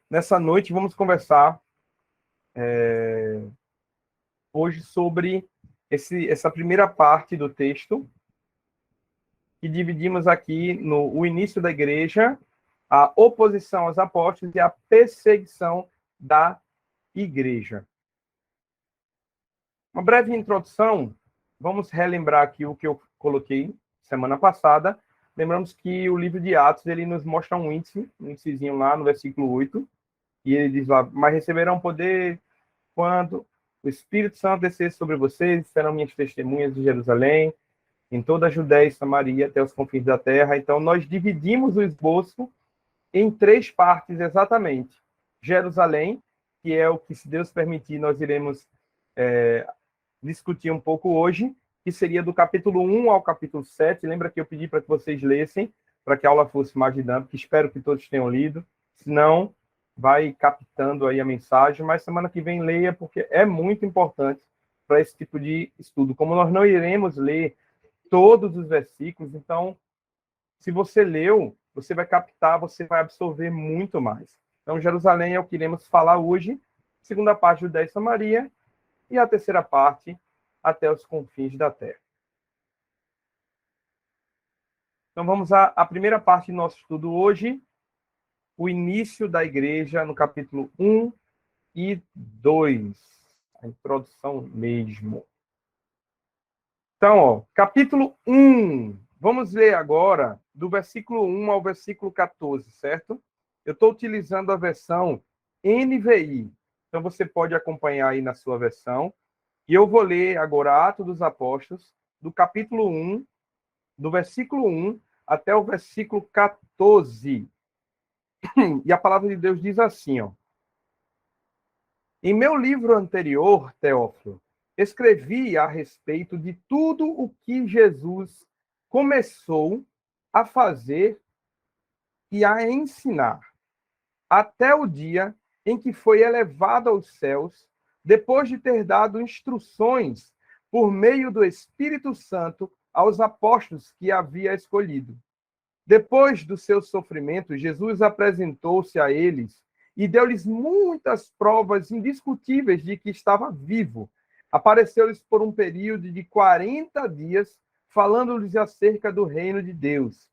Nessa noite vamos conversar hoje sobre essa primeira parte do texto, que dividimos aqui no o início da igreja, a oposição aos apóstolos e a perseguição da igreja. Uma breve introdução, vamos relembrar aqui o que eu coloquei semana passada. Lembramos que o livro de Atos, ele nos mostra um índicezinho lá no versículo 8, e ele diz lá: mas receberão poder quando o Espírito Santo descer sobre vocês, serão minhas testemunhas de Jerusalém, em toda a Judéia e Samaria, até os confins da terra. Então, nós dividimos o esboço em 3 partes, exatamente. Jerusalém, que é o que, se Deus permitir, nós iremos discutir um pouco hoje, que seria do capítulo 1 ao capítulo 7. Lembra que eu pedi para que vocês lessem, para que a aula fosse mais dinâmica. Espero que todos tenham lido. Se não, vai captando aí a mensagem, mas semana que vem leia, porque é muito importante para esse tipo de estudo. Como nós não iremos ler todos os versículos, então, se você leu, você vai captar, você vai absorver muito mais. Então, Jerusalém é o que iremos falar hoje, segunda parte, Judéia e Samaria, e a terceira parte, até os confins da terra. Então, vamos à primeira parte do nosso estudo hoje, o início da igreja, no capítulo 1 e 2. A introdução mesmo. Então, capítulo 1. Vamos ler agora do versículo 1 ao versículo 14, certo? Eu estou utilizando a versão NVI. Então, você pode acompanhar aí na sua versão. E eu vou ler agora Atos dos Apóstolos, do capítulo 1, do versículo 1 até o versículo 14. E a palavra de Deus diz assim, ó: em meu livro anterior, Teófilo, escrevi a respeito de tudo o que Jesus começou a fazer e a ensinar, até o dia em que foi elevado aos céus, depois de ter dado instruções por meio do Espírito Santo aos apóstolos que havia escolhido. Depois do seu sofrimento, Jesus apresentou-se a eles e deu-lhes muitas provas indiscutíveis de que estava vivo. Apareceu-lhes por um período de 40 dias, falando-lhes acerca do reino de Deus.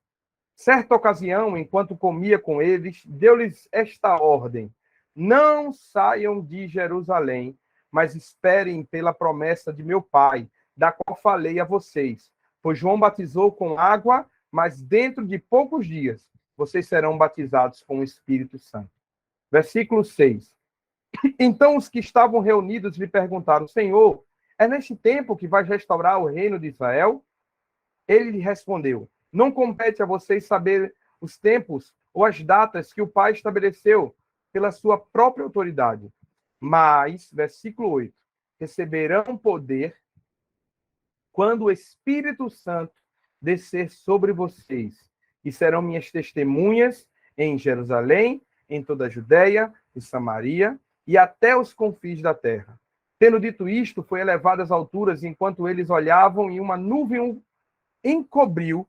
Certa ocasião, enquanto comia com eles, deu-lhes esta ordem: não saiam de Jerusalém, mas esperem pela promessa de meu Pai, da qual falei a vocês. Pois João batizou com água, mas dentro de poucos dias vocês serão batizados com o Espírito Santo. Versículo 6. Então os que estavam reunidos lhe perguntaram: Senhor, é neste tempo que vais restaurar o reino de Israel? Ele lhe respondeu: não compete a vocês saber os tempos ou as datas que o Pai estabeleceu pela sua própria autoridade. Mas, versículo 8, receberão poder quando o Espírito Santo descer sobre vocês, e serão minhas testemunhas em Jerusalém, em toda a Judéia e Samaria, e até os confins da terra. Tendo dito isto, foi elevado às alturas, enquanto eles olhavam, e uma nuvem encobriu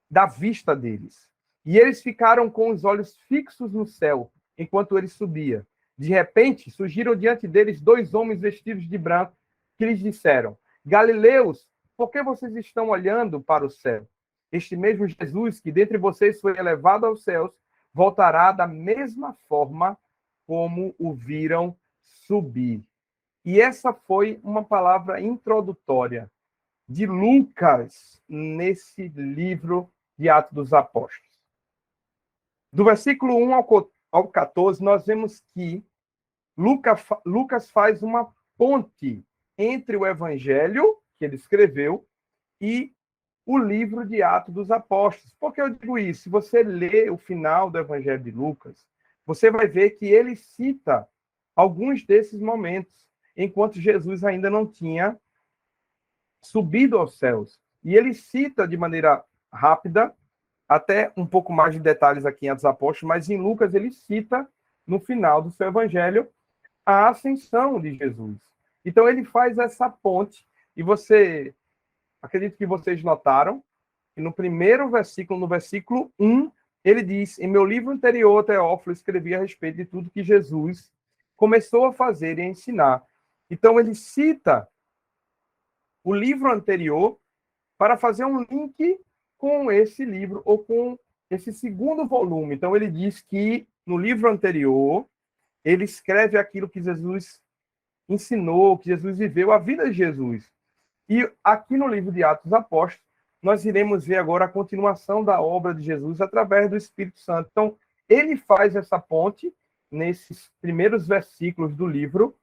da vista deles. E eles ficaram com os olhos fixos no céu, enquanto ele subia. De repente, surgiram diante deles 2 homens vestidos de branco, que lhes disseram: Galileus, por que vocês estão olhando para o céu? Este mesmo Jesus, que dentre vocês foi elevado aos céus, voltará da mesma forma como o viram subir. E essa foi uma palavra introdutória de Lucas nesse livro de Atos dos Apóstolos. Do versículo 1 ao 14, nós vemos que Lucas faz uma ponte entre o evangelho que ele escreveu e o livro de Atos dos Apóstolos. Por que eu digo isso? Se você ler o final do evangelho de Lucas, você vai ver que ele cita alguns desses momentos, enquanto Jesus ainda não tinha subido aos céus. E ele cita de maneira rápida, até um pouco mais de detalhes aqui em Atos dos Apóstolos, mas em Lucas ele cita, no final do seu evangelho, a ascensão de Jesus. Então ele faz essa ponte, e acredito que vocês notaram, que no primeiro versículo, no versículo 1, ele diz, em meu livro anterior, Teófilo, escrevi a respeito de tudo que Jesus começou a fazer e a ensinar. Então, ele cita o livro anterior para fazer um link com esse livro, ou com esse segundo volume. Então, ele diz que no livro anterior, ele escreve aquilo que Jesus ensinou, que Jesus viveu, a vida de Jesus. E aqui no livro de Atos dos Apóstolos, nós iremos ver agora a continuação da obra de Jesus através do Espírito Santo. Então, ele faz essa ponte nesses primeiros versículos do livro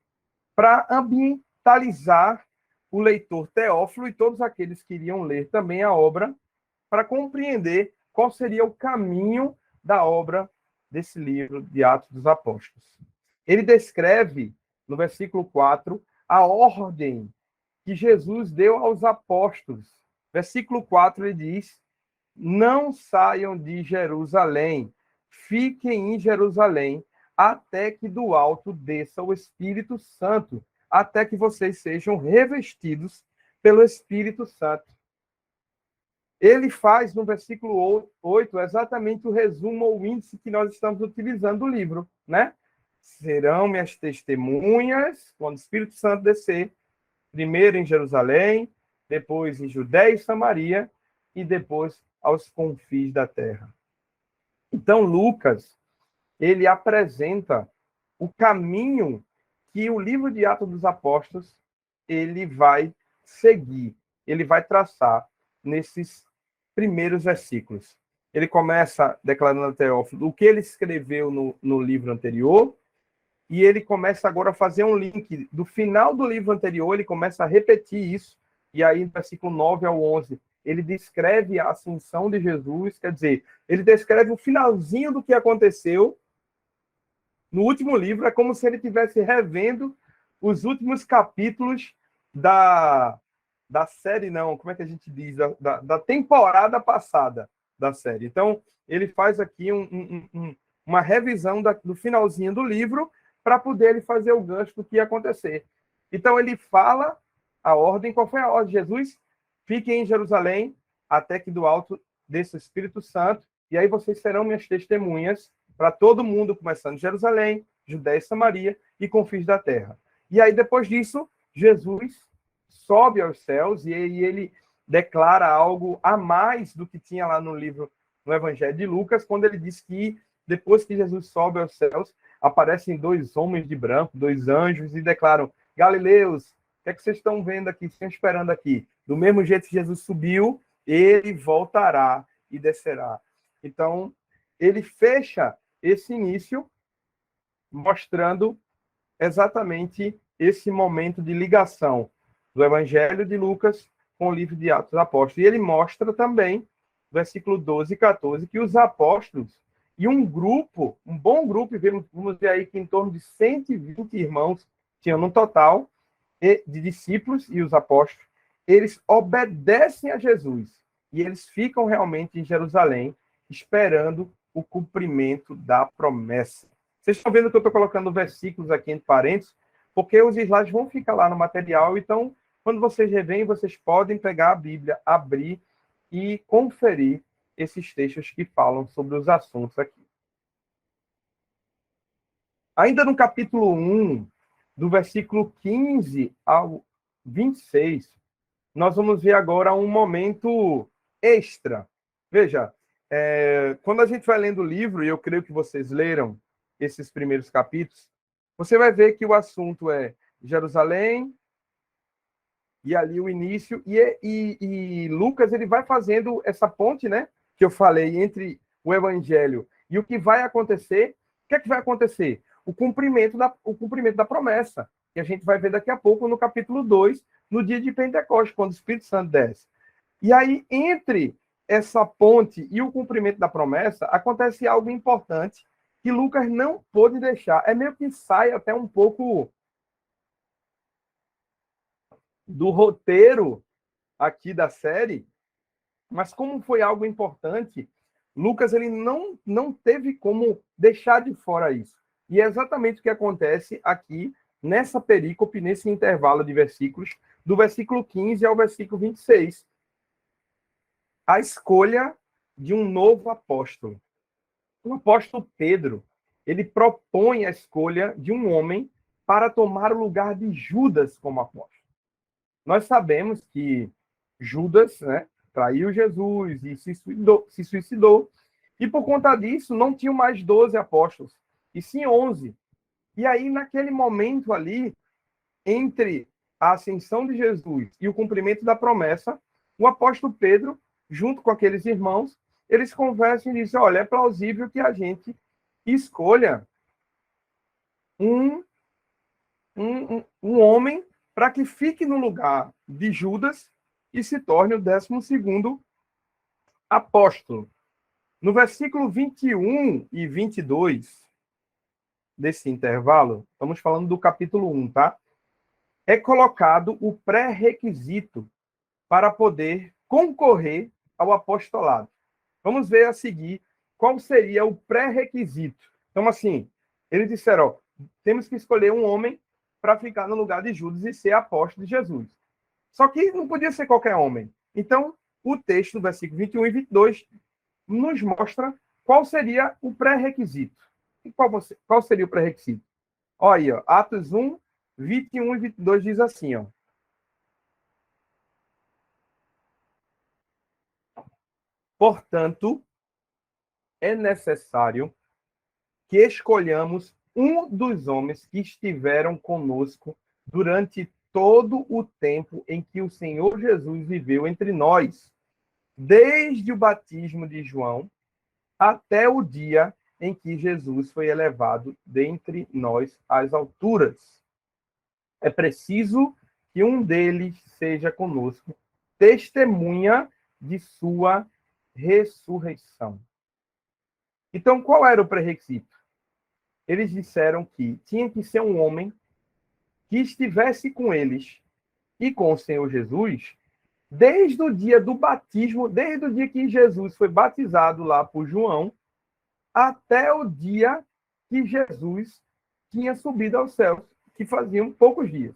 para ambientalizar o leitor Teófilo e todos aqueles que iriam ler também a obra, para compreender qual seria o caminho da obra desse livro de Atos dos Apóstolos. Ele descreve, no versículo 4, a ordem que Jesus deu aos apóstolos. Versículo 4, ele diz: não saiam de Jerusalém, fiquem em Jerusalém, até que do alto desça o Espírito Santo, até que vocês sejam revestidos pelo Espírito Santo. Ele faz, no versículo 8, exatamente o resumo ou o índice que nós estamos utilizando do livro, né? Serão minhas testemunhas, quando o Espírito Santo descer, primeiro em Jerusalém, depois em Judéia e Samaria, e depois aos confins da terra. Então, Lucas, ele apresenta o caminho que o livro de Atos dos Apóstolos ele vai seguir, ele vai traçar nesses primeiros versículos. Ele começa declarando a Teófilo o que ele escreveu no livro anterior, e ele começa agora a fazer um link do final do livro anterior, ele começa a repetir isso, e aí no versículo 9 ao 11, ele descreve a ascensão de Jesus, quer dizer, ele descreve o finalzinho do que aconteceu no último livro, é como se ele estivesse revendo os últimos capítulos da série, não, como é que a gente diz? Da temporada passada da série. Então, ele faz aqui uma revisão do finalzinho do livro para poder ele fazer o gancho do que ia acontecer. Então, ele fala a ordem. Qual foi a ordem de Jesus? Fiquem em Jerusalém até que do alto desça o Espírito Santo, e aí vocês serão minhas testemunhas para todo mundo, começando em Jerusalém, Judéia e Samaria e confins da terra. E aí, depois disso, Jesus sobe aos céus e ele declara algo a mais do que tinha lá no livro, no Evangelho de Lucas, quando ele diz que depois que Jesus sobe aos céus, aparecem dois homens de branco, dois anjos, e declaram: Galileus, o que é que vocês estão vendo aqui, estão esperando aqui? Do mesmo jeito que Jesus subiu, ele voltará e descerá. Então, ele fecha esse início mostrando exatamente esse momento de ligação do Evangelho de Lucas com o livro de Atos dos Apóstolos. E ele mostra também, versículo 12 e 14, que os apóstolos e um grupo, um bom grupo, vamos ver aí que em torno de 120 irmãos tinham no total, de discípulos e os apóstolos, eles obedecem a Jesus. E eles ficam realmente em Jerusalém, esperando o cumprimento da promessa. Vocês estão vendo que eu estou colocando versículos aqui entre parênteses, porque os slides vão ficar lá no material, então, quando vocês revêm, vocês podem pegar a Bíblia, abrir e conferir esses textos que falam sobre os assuntos aqui. Ainda no capítulo 1, do versículo 15 ao 26, nós vamos ver agora um momento extra. Veja, quando a gente vai lendo o livro, e eu creio que vocês leram esses primeiros capítulos, você vai ver que o assunto é Jerusalém, e ali o início, e Lucas ele vai fazendo essa ponte, né, que eu falei, entre o Evangelho e o que vai acontecer. O que é que vai acontecer? O cumprimento da promessa, que a gente vai ver daqui a pouco no capítulo 2, no dia de Pentecostes, quando o Espírito Santo desce. E aí, entre essa ponte e o cumprimento da promessa, acontece algo importante que Lucas não pôde deixar. É meio que sai até um pouco do roteiro aqui da série, mas como foi algo importante, Lucas ele não teve como deixar de fora isso. E é exatamente o que acontece aqui nessa perícope, nesse intervalo de versículos, do versículo 15 ao versículo 26. A escolha de um novo apóstolo. O apóstolo Pedro, ele propõe a escolha de um homem para tomar o lugar de Judas como apóstolo. Nós sabemos que Judas, né, traiu Jesus e se suicidou. E por conta disso, não tinham mais 12 apóstolos, e sim 11. E aí, naquele momento ali, entre a ascensão de Jesus e o cumprimento da promessa, o apóstolo Pedro, junto com aqueles irmãos, eles conversam e dizem, olha, é plausível que a gente escolha um homem para que fique no lugar de Judas e se torne o 12º apóstolo. No versículo 21 e 22 desse intervalo, estamos falando do capítulo 1, tá? É colocado o pré-requisito para poder concorrer ao apostolado. Vamos ver a seguir qual seria o pré-requisito. Então, assim, eles disseram, ó, temos que escolher um homem para ficar no lugar de Judas e ser apóstolo de Jesus. Só que não podia ser qualquer homem. Então, o texto, versículo 21 e 22, nos mostra qual seria o pré-requisito. E qual seria o pré-requisito? Olha aí, ó, Atos 1, 21 e 22 diz assim, ó. Portanto, é necessário que escolhamos um dos homens que estiveram conosco durante todo o tempo em que o Senhor Jesus viveu entre nós, desde o batismo de João até o dia em que Jesus foi elevado dentre nós às alturas. É preciso que um deles seja conosco, testemunha de sua ressurreição. Então, qual era o pré-requisito? Eles disseram que tinha que ser um homem que estivesse com eles e com o Senhor Jesus desde o dia do batismo, desde o dia que Jesus foi batizado lá por João, até o dia que Jesus tinha subido aos céus, que faziam poucos dias.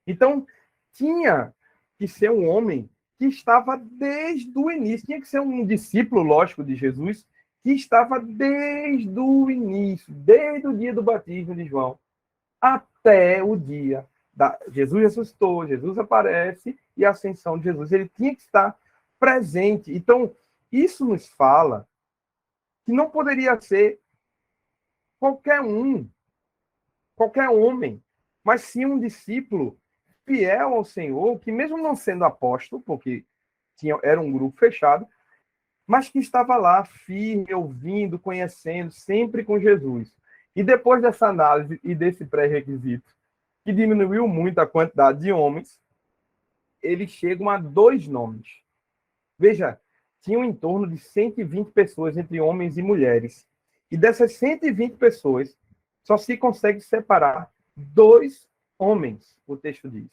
Então, tinha que ser um homem que estava desde o início, tinha que ser um discípulo, lógico, de Jesus, que estava desde o início, desde o dia do batismo de João, até o dia da Jesus ressuscitou, Jesus aparece e a ascensão de Jesus. Ele tinha que estar presente. Então, isso nos fala que não poderia ser qualquer um, qualquer homem, mas sim um discípulo fiel ao Senhor, que mesmo não sendo apóstolo, porque era um grupo fechado, mas que estava lá firme, ouvindo, conhecendo, sempre com Jesus. E depois dessa análise e desse pré-requisito, que diminuiu muito a quantidade de homens, eles chegam a 2 nomes. Veja, tinham em torno de 120 pessoas entre homens e mulheres. E dessas 120 pessoas, só se consegue separar 2 homens, o texto diz.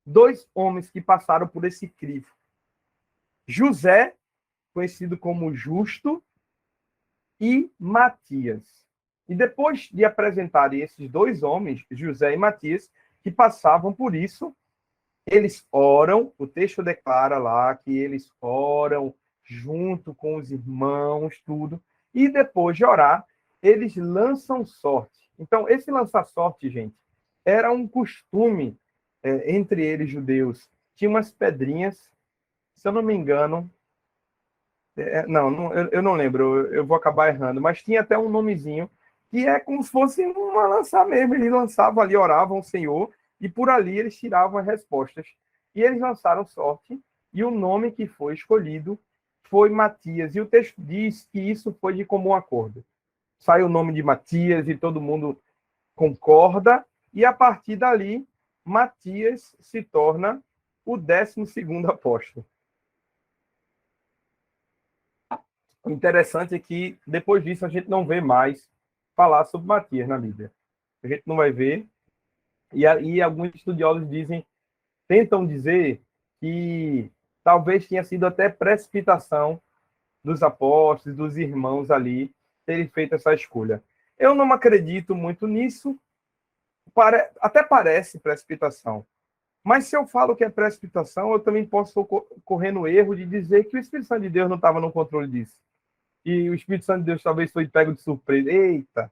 2 homens que passaram por esse crivo. José, conhecido como Justo, e Matias. E depois de apresentarem esses 2 homens, José e Matias, que passavam por isso, eles oram, o texto declara lá que eles oram junto com os irmãos, tudo, e depois de orar, eles lançam sorte. Então, esse lançar sorte, gente, era um costume entre eles, judeus. Tinha umas pedrinhas, se eu não me engano, eu não lembro, eu vou acabar errando, mas tinha até um nomezinho, que é como se fosse uma lança mesmo. Eles lançavam ali, oravam ao Senhor, e por ali eles tiravam as respostas. E eles lançaram sorte, e o nome que foi escolhido foi Matias. E o texto diz que isso foi de comum acordo. Sai o nome de Matias e todo mundo concorda, e a partir dali, Matias se torna o 12º apóstolo. O interessante é que, depois disso, a gente não vê mais falar sobre Matias na Bíblia. A gente não vai ver. E aí, alguns estudiosos tentam dizer que talvez tenha sido até precipitação dos apóstolos, dos irmãos ali, terem feito essa escolha. Eu não acredito muito nisso. Até parece precipitação. Mas se eu falo que é precipitação, eu também posso correr no erro de dizer que o Espírito Santo de Deus não estava no controle disso. e o Espírito Santo de Deus talvez foi pego de surpresa. Eita,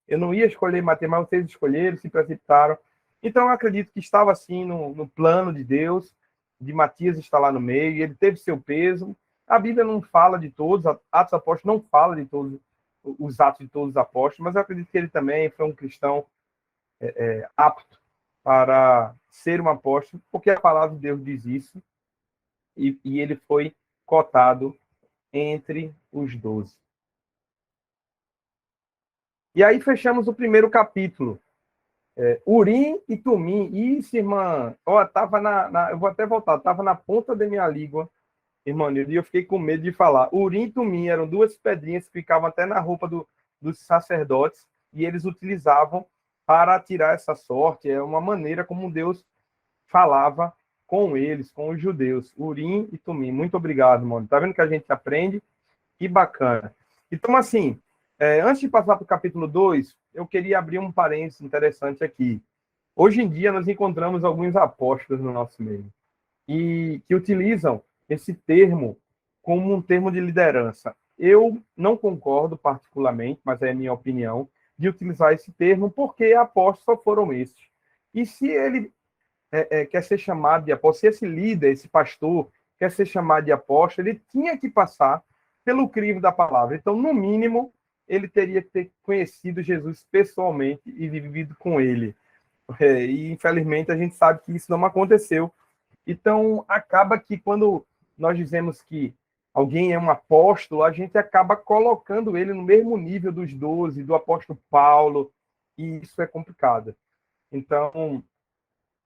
eu não ia escolher Matias, mas vocês escolheram, se precipitaram. Então, eu acredito que estava assim no plano de Deus, de Matias estar lá no meio, e ele teve seu peso. A Bíblia não fala de todos, Atos Apóstolos não fala de todos os atos de todos os apóstolos, mas eu acredito que ele também foi um cristão apto para ser um apóstolo, porque a palavra de Deus diz isso, e ele foi cotado entre os 12. E aí fechamos o primeiro capítulo. Urim e Tumim. Isso, irmã. Ó, tava eu vou até voltar. Tava na ponta da minha língua, irmão. E eu fiquei com medo de falar. Urim e Tumim eram duas pedrinhas que ficavam até na roupa dos sacerdotes e eles utilizavam para tirar essa sorte. É uma maneira como Deus falava com eles, com os judeus. Urim e Tumim. Muito obrigado, irmão. Tá vendo que a gente aprende? Que bacana. Então, assim, antes de passar para o capítulo 2, eu queria abrir um parênteses interessante aqui. Hoje em dia, nós encontramos alguns apóstolos no nosso meio e que utilizam esse termo como um termo de liderança. Eu não concordo particularmente, mas é a minha opinião, de utilizar esse termo, porque apóstolos só foram esses. E se ele quer ser chamado de apóstolo, se esse líder, esse pastor, quer ser chamado de apóstolo, ele tinha que passar pelo crivo da palavra. Então, no mínimo, ele teria que ter conhecido Jesus pessoalmente e vivido com ele. E, infelizmente, a gente sabe que isso não aconteceu. Então, acaba que quando nós dizemos que alguém é um apóstolo, a gente acaba colocando ele no mesmo nível dos 12, do apóstolo Paulo, e isso é complicado. Então,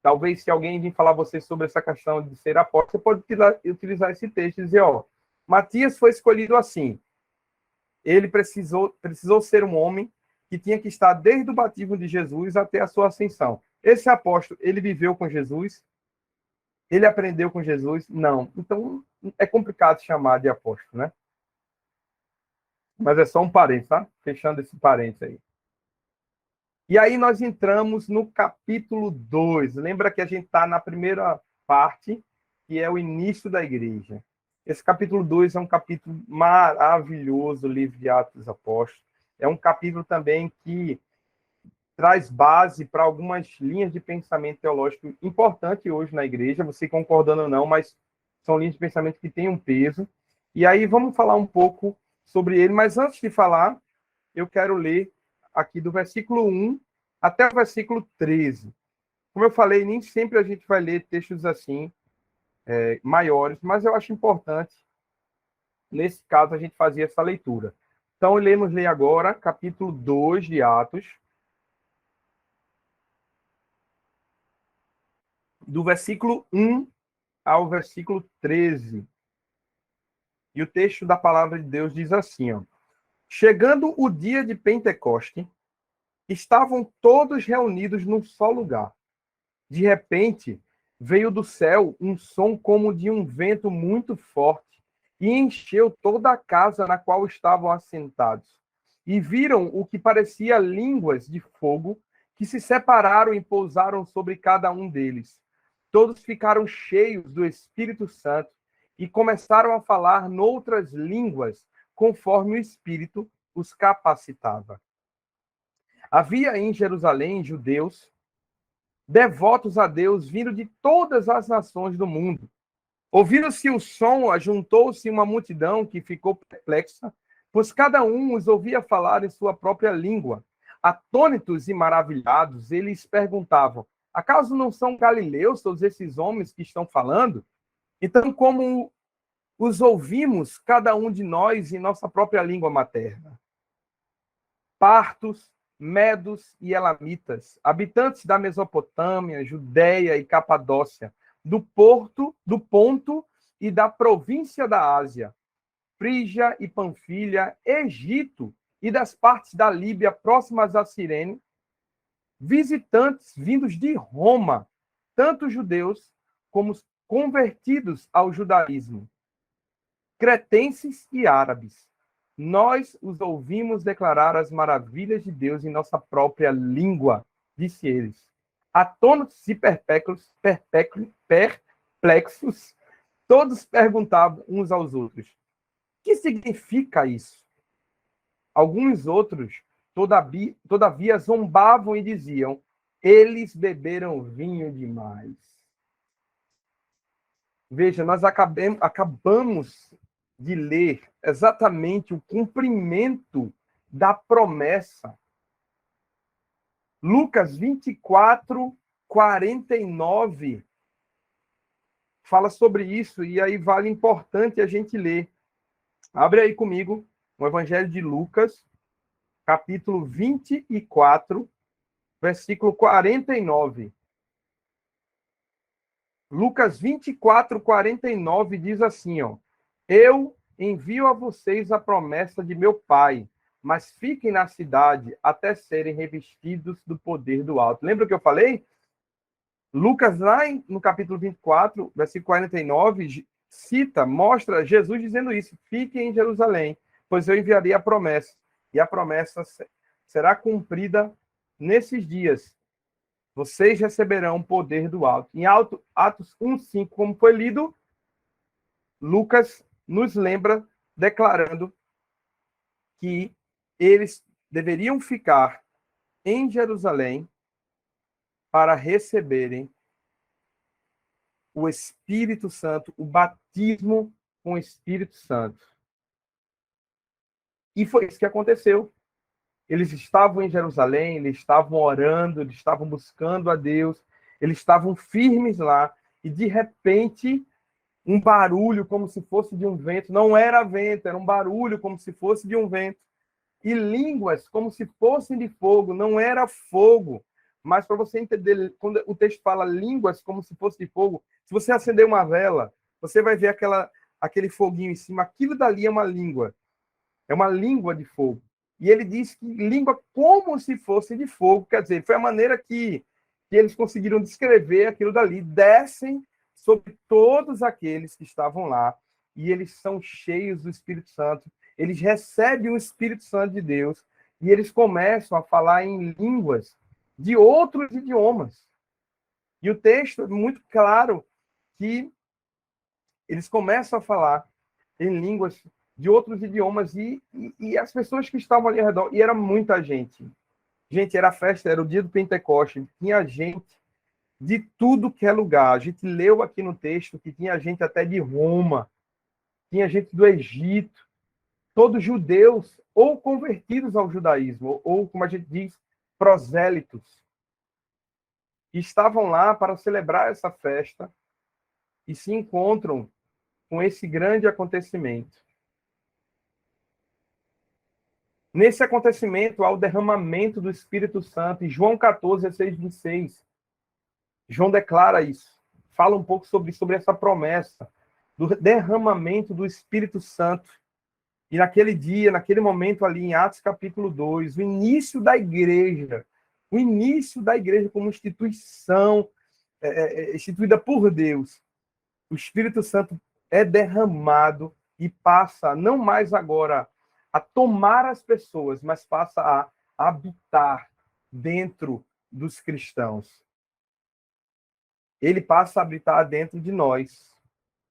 talvez se alguém vir falar a você sobre essa questão de ser apóstolo, você pode utilizar esse texto e dizer, ó, Matias foi escolhido assim. Ele precisou ser um homem que tinha que estar desde o batismo de Jesus até a sua ascensão. Esse apóstolo, ele viveu com Jesus? Ele aprendeu com Jesus? Não. Então, é complicado chamar de apóstolo, né? Mas é só um parênteses, tá? Fechando esse parênteses aí. E aí nós entramos no capítulo 2. Lembra que a gente está na primeira parte, que é o início da igreja. Esse capítulo 2 é um capítulo maravilhoso, o livro de Atos dos Apóstolos. É um capítulo também que traz base para algumas linhas de pensamento teológico importante hoje na igreja, você concordando ou não, mas são linhas de pensamento que têm um peso. E aí vamos falar um pouco sobre ele, mas antes de falar, eu quero ler aqui do versículo 1 até o versículo 13. Como eu falei, nem sempre a gente vai ler textos assim, maiores, mas eu acho importante, nesse caso, a gente fazer essa leitura. Então, iremos ler agora capítulo 2 de Atos, do versículo 1 ao versículo 13. E o texto da palavra de Deus diz assim, ó: Chegando o dia de Pentecoste, estavam todos reunidos num só lugar. De repente, veio do céu um som como de um vento muito forte e encheu toda a casa na qual estavam assentados. E viram o que parecia línguas de fogo que se separaram e pousaram sobre cada um deles. Todos ficaram cheios do Espírito Santo e começaram a falar noutras línguas, conforme o Espírito os capacitava. Havia em Jerusalém judeus devotos a Deus, vindo de todas as nações do mundo. Ouvindo-se o som, ajuntou-se uma multidão que ficou perplexa, pois cada um os ouvia falar em sua própria língua. Atônitos e maravilhados, eles perguntavam: acaso não são galileus todos esses homens que estão falando? Então, como os ouvimos, cada um de nós, em nossa própria língua materna? Partos, medos e elamitas, habitantes da Mesopotâmia, Judéia e Capadócia, do Ponto e da província da Ásia, Frígia e Panfilha, Egito e das partes da Líbia próximas a Cirene, visitantes vindos de Roma, tanto judeus como os convertidos ao judaísmo, cretenses e árabes. Nós os ouvimos declarar as maravilhas de Deus em nossa própria língua, disse eles. Atônitos e perplexos, todos perguntavam uns aos outros: que significa isso? Alguns outros, todavia, zombavam e diziam: eles beberam vinho demais. Veja, nós acabamos de ler exatamente o cumprimento da promessa. Lucas 24, 49 fala sobre isso, e aí vale importante a gente ler. Abre aí comigo o Evangelho de Lucas, capítulo 24, versículo 49. Lucas 24, 49 diz assim, ó: eu envio a vocês a promessa de meu Pai, mas fiquem na cidade até serem revestidos do poder do alto. Lembra o que eu falei? Lucas, lá no capítulo 24, versículo 49, mostra Jesus dizendo isso: fiquem em Jerusalém, pois eu enviarei a promessa, e a promessa será cumprida nesses dias. Vocês receberão o poder do alto. Em Atos 1:5, como foi lido, Lucas nos lembra declarando que eles deveriam ficar em Jerusalém para receberem o Espírito Santo, o batismo com o Espírito Santo. E foi isso que aconteceu. Eles estavam em Jerusalém, eles estavam orando, eles estavam buscando a Deus, eles estavam firmes lá, e de repente, um barulho como se fosse de um vento, não era vento, era um barulho como se fosse de um vento, e línguas como se fossem de fogo, não era fogo, mas para você entender, quando o texto fala línguas como se fosse de fogo, se você acender uma vela, você vai ver aquele foguinho em cima, aquilo dali é uma língua de fogo. E ele diz que língua como se fosse de fogo, quer dizer, foi a maneira que eles conseguiram descrever aquilo dali, descem sobre todos aqueles que estavam lá, e eles são cheios do Espírito Santo, eles recebem o Espírito Santo de Deus, e eles começam a falar em línguas de outros idiomas. E o texto é muito claro que eles começam a falar em línguas de outros idiomas, e as pessoas que estavam ali ao redor, e era muita gente. Gente, era festa, era o dia do Pentecoste, tinha gente de tudo que é lugar. A gente leu aqui no texto que tinha gente até de Roma, tinha gente do Egito, todos judeus ou convertidos ao judaísmo, ou como a gente diz, prosélitos, que estavam lá para celebrar essa festa e se encontram com esse grande acontecimento. Nesse acontecimento, há o derramamento do Espírito Santo. Em João 14, 16, 26, João declara isso. Fala um pouco sobre essa promessa do derramamento do Espírito Santo. E naquele dia, naquele momento ali, em Atos capítulo 2, o início da igreja como instituição instituída por Deus, o Espírito Santo é derramado e passa não mais agora a tomar as pessoas, mas passa a habitar dentro dos cristãos. Ele passa a habitar dentro de nós.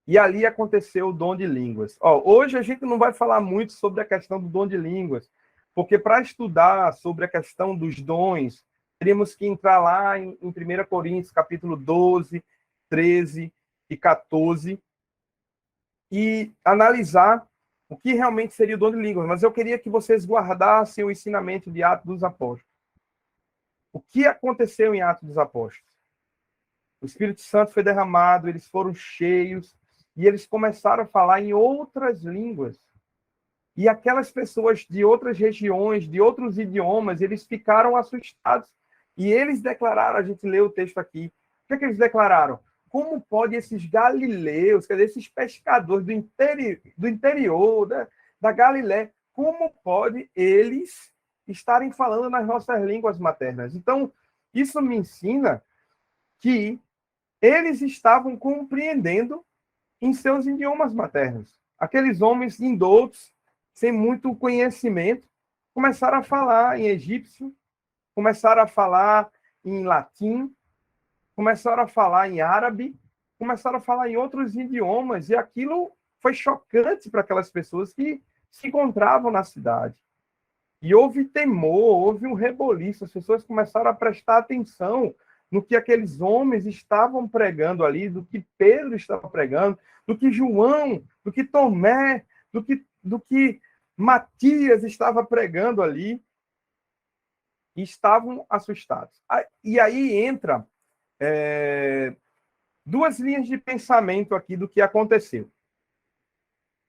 E ali aconteceu o dom de línguas. Hoje a gente não vai falar muito sobre a questão do dom de línguas, porque para estudar sobre a questão dos dons, teríamos que entrar lá em 1 Coríntios, capítulo 12, 13 e 14, e analisar o que realmente seria o dom de línguas. Mas eu queria que vocês guardassem o ensinamento de Atos dos Apóstolos. O que aconteceu em Atos dos Apóstolos? O Espírito Santo foi derramado, eles foram cheios, e eles começaram a falar em outras línguas. E aquelas pessoas de outras regiões, de outros idiomas, eles ficaram assustados. E eles declararam, a gente lê o texto aqui, o que eles declararam? Como pode esses galileus, quer dizer, esses pescadores do interior da Galiléia, como pode eles estarem falando nas nossas línguas maternas? Então, isso me ensina que eles estavam compreendendo em seus idiomas maternos. Aqueles homens indoutos, sem muito conhecimento, começaram a falar em egípcio, começaram a falar em latim, começaram a falar em árabe, começaram a falar em outros idiomas, e aquilo foi chocante para aquelas pessoas que se encontravam na cidade. E houve temor, houve um reboliço, as pessoas começaram a prestar atenção no que aqueles homens estavam pregando ali, do que Pedro estava pregando, do que João, do que Tomé, do que Matias estava pregando ali, e estavam assustados. E aí entra duas linhas de pensamento aqui do que aconteceu.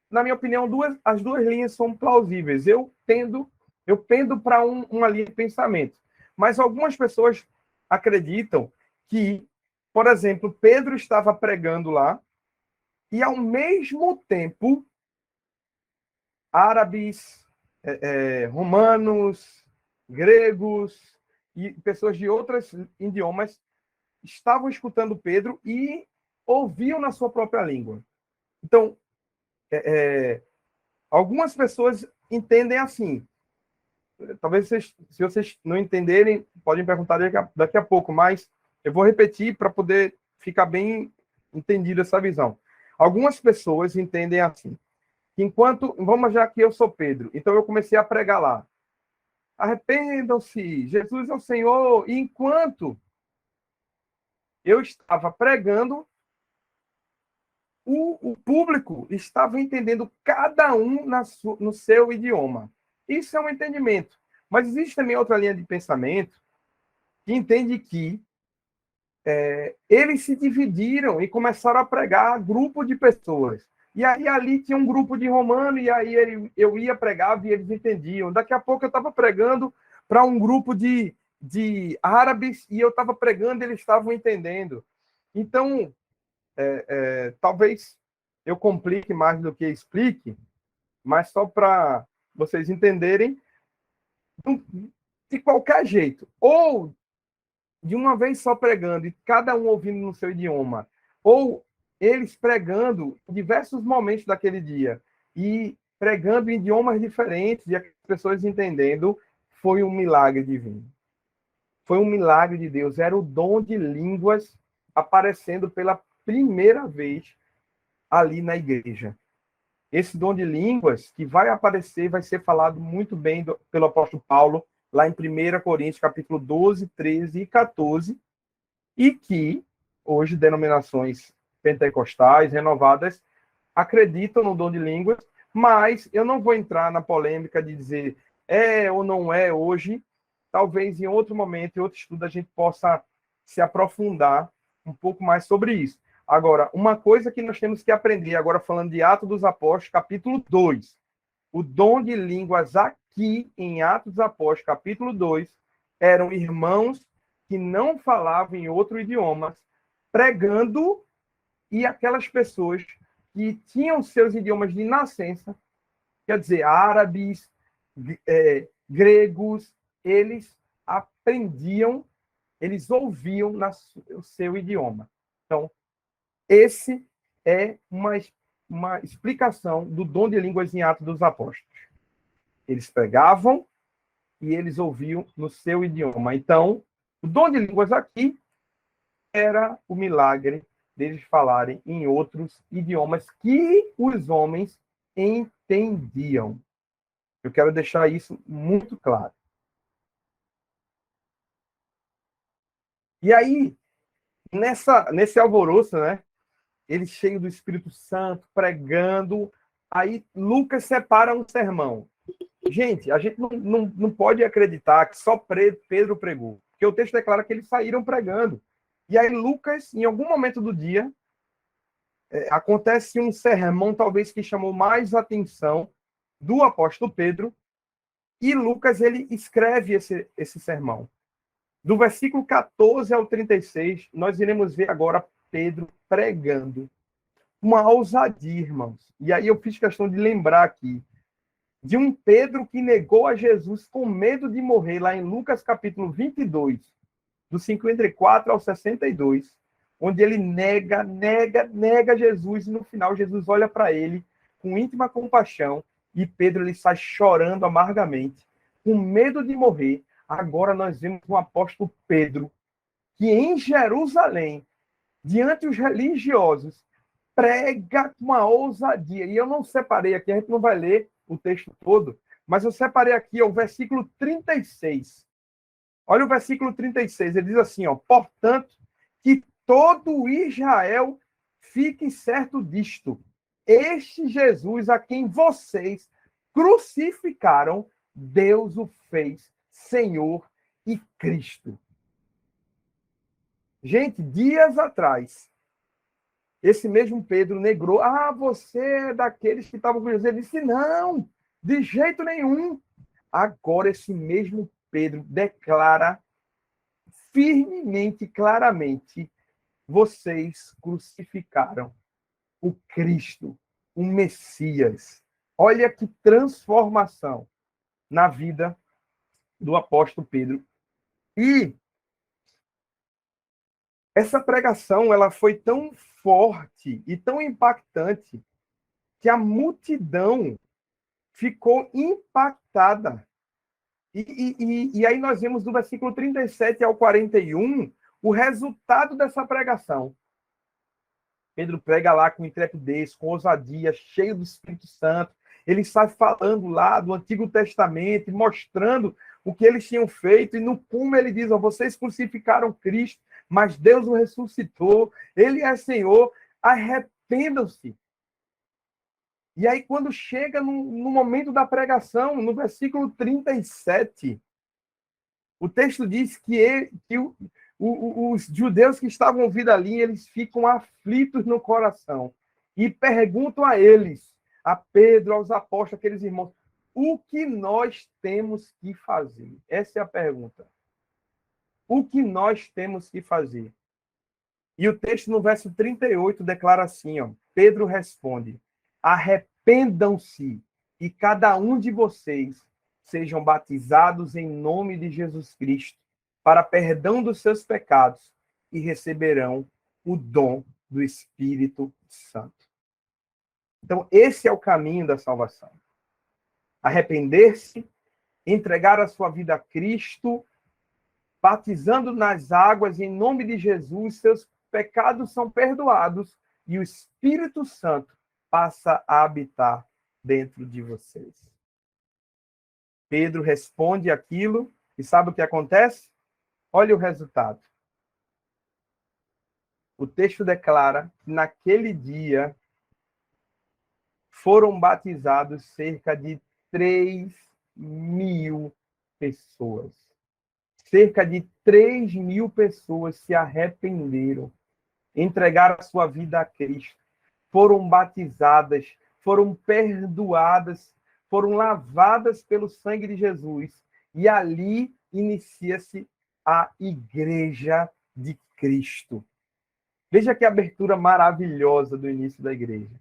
Na minha opinião, as duas linhas são plausíveis. Eu pendo para uma linha de pensamento. Mas algumas pessoas acreditam que, por exemplo, Pedro estava pregando lá e, ao mesmo tempo, árabes, romanos, gregos e pessoas de outros idiomas estavam escutando Pedro e ouviam na sua própria língua. Então, algumas pessoas entendem assim. Talvez se vocês não entenderem, podem perguntar daqui a pouco, mas eu vou repetir para poder ficar bem entendida essa visão. Algumas pessoas entendem assim, que enquanto, vamos já que eu sou Pedro, então eu comecei a pregar lá. Arrependam-se, Jesus é o Senhor. E enquanto eu estava pregando, o público estava entendendo cada um no seu idioma. Isso é um entendimento. Mas existe também outra linha de pensamento que entende que eles se dividiram e começaram a pregar grupo de pessoas. E aí ali tinha um grupo de romano, e aí eu ia pregar e eles entendiam. Daqui a pouco eu estava pregando para um grupo de árabes e eu estava pregando e eles estavam entendendo. Então, talvez eu complique mais do que explique, mas só para vocês entenderem, de qualquer jeito. Ou de uma vez só pregando e cada um ouvindo no seu idioma, ou eles pregando em diversos momentos daquele dia e pregando em idiomas diferentes e as pessoas entendendo, foi um milagre divino. Foi um milagre de Deus. Era o dom de línguas aparecendo pela primeira vez ali na igreja. Esse dom de línguas que vai aparecer, vai ser falado muito bem pelo apóstolo Paulo, lá em 1 Coríntios, capítulo 12, 13 e 14, e que hoje denominações pentecostais, renovadas, acreditam no dom de línguas, mas eu não vou entrar na polêmica de dizer é ou não é hoje. Talvez em outro momento, em outro estudo, a gente possa se aprofundar um pouco mais sobre isso. Agora, uma coisa que nós temos que aprender, agora falando de Atos dos Apóstolos, capítulo 2, o dom de línguas aqui em Atos dos Apóstolos, capítulo 2, eram irmãos que não falavam em outro idioma, pregando, e aquelas pessoas que tinham seus idiomas de nascença, quer dizer, árabes, gregos, eles aprendiam, eles ouviam no seu idioma. Então, esse é uma explicação do dom de línguas em Atos dos Apóstolos. Eles pregavam e eles ouviam no seu idioma. Então, o dom de línguas aqui era o milagre deles falarem em outros idiomas que os homens entendiam. Eu quero deixar isso muito claro. E aí, nesse alvoroço, né? Ele cheio do Espírito Santo, pregando. Aí Lucas separa um sermão. Gente, a gente não pode acreditar que só Pedro pregou, porque o texto declara que eles saíram pregando. E aí Lucas, em algum momento do dia, acontece um sermão, talvez que chamou mais atenção do apóstolo Pedro, e Lucas ele escreve esse sermão. Do versículo 14 ao 36, nós iremos ver agora Pedro pregando. Uma ousadia, irmãos. E aí eu fiz questão de lembrar aqui de um Pedro que negou a Jesus com medo de morrer, lá em Lucas capítulo 22, do 54 ao 62, onde ele nega Jesus, e no final Jesus olha para ele com íntima compaixão, e Pedro ele sai chorando amargamente, com medo de morrer. Agora nós vemos um apóstolo Pedro, que em Jerusalém, diante dos religiosos, prega com uma ousadia. E eu não separei aqui, a gente não vai ler o texto todo, mas eu separei aqui o versículo 36. Olha o versículo 36, ele diz assim, ó, portanto, que todo Israel fique certo disto. Este Jesus a quem vocês crucificaram, Deus o fez Senhor e Cristo. Gente, dias atrás, esse mesmo Pedro negou, você é daqueles que estavam com Jesus. Ele disse, não, de jeito nenhum. Agora esse mesmo Pedro declara firmemente, claramente, vocês crucificaram o Cristo, o Messias. Olha que transformação na vida do apóstolo Pedro. E essa pregação ela foi tão forte e tão impactante que a multidão ficou impactada. E aí nós vemos do versículo 37 ao 41 o resultado dessa pregação. Pedro prega lá com intrepidez, com ousadia, cheio do Espírito Santo. Ele sai falando lá do Antigo Testamento, mostrando o que eles tinham feito. E no cume ele diz, vocês crucificaram Cristo, mas Deus o ressuscitou. Ele é Senhor, arrependam-se. E aí, quando chega no momento da pregação, no versículo 37, o texto diz que os judeus que estavam ouvindo ali, eles ficam aflitos no coração e perguntam a eles, a Pedro, aos apóstolos, aqueles irmãos, o que nós temos que fazer? Essa é a pergunta. O que nós temos que fazer? E o texto no verso 38 declara assim, Pedro responde, arrependam-se e cada um de vocês sejam batizados em nome de Jesus Cristo para perdão dos seus pecados e receberão o dom do Espírito Santo. Então, esse é o caminho da salvação. Arrepender-se, entregar a sua vida a Cristo, batizando nas águas em nome de Jesus, seus pecados são perdoados e o Espírito Santo passa a habitar dentro de vocês. Pedro responde aquilo e sabe o que acontece? Olha o resultado. O texto declara que naquele dia foram batizados cerca de 3.000 pessoas. Cerca de 3.000 pessoas se arrependeram, entregaram a sua vida a Cristo, foram batizadas, foram perdoadas, foram lavadas pelo sangue de Jesus. E ali inicia-se a Igreja de Cristo. Veja que abertura maravilhosa do início da igreja.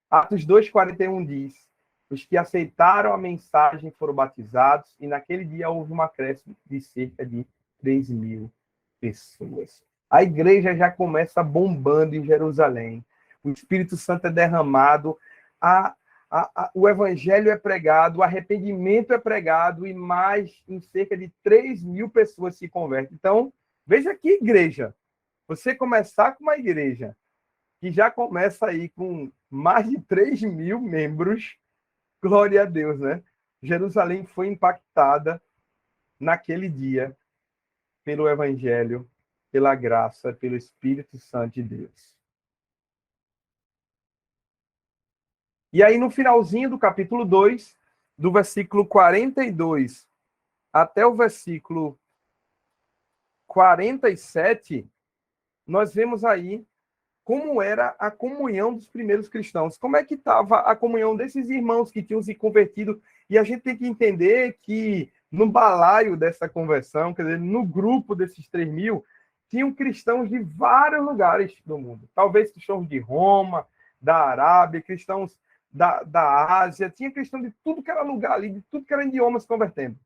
Atos 2,41 diz, os que aceitaram a mensagem foram batizados e naquele dia houve um acréscimo de cerca de 3.000 pessoas. A igreja já começa bombando em Jerusalém. O Espírito Santo é derramado, o evangelho é pregado, o arrependimento é pregado e mais em cerca de 3.000 pessoas se convertem. Então, veja que igreja. Você começar com uma igreja que já começa aí com mais de 3.000 membros, glória a Deus, né? Jerusalém foi impactada naquele dia pelo evangelho, pela graça, pelo Espírito Santo de Deus. E aí, no finalzinho do capítulo 2, do versículo 42 até o versículo 47, nós vemos aí como era a comunhão dos primeiros cristãos. Como é que estava a comunhão desses irmãos que tinham se convertido? E a gente tem que entender que no balaio dessa conversão, quer dizer, no grupo desses 3.000, tinham cristãos de vários lugares do mundo. Talvez cristãos de Roma, da Arábia, cristãos da Ásia, tinha cristão de tudo que era lugar ali, de tudo que era idioma se convertendo.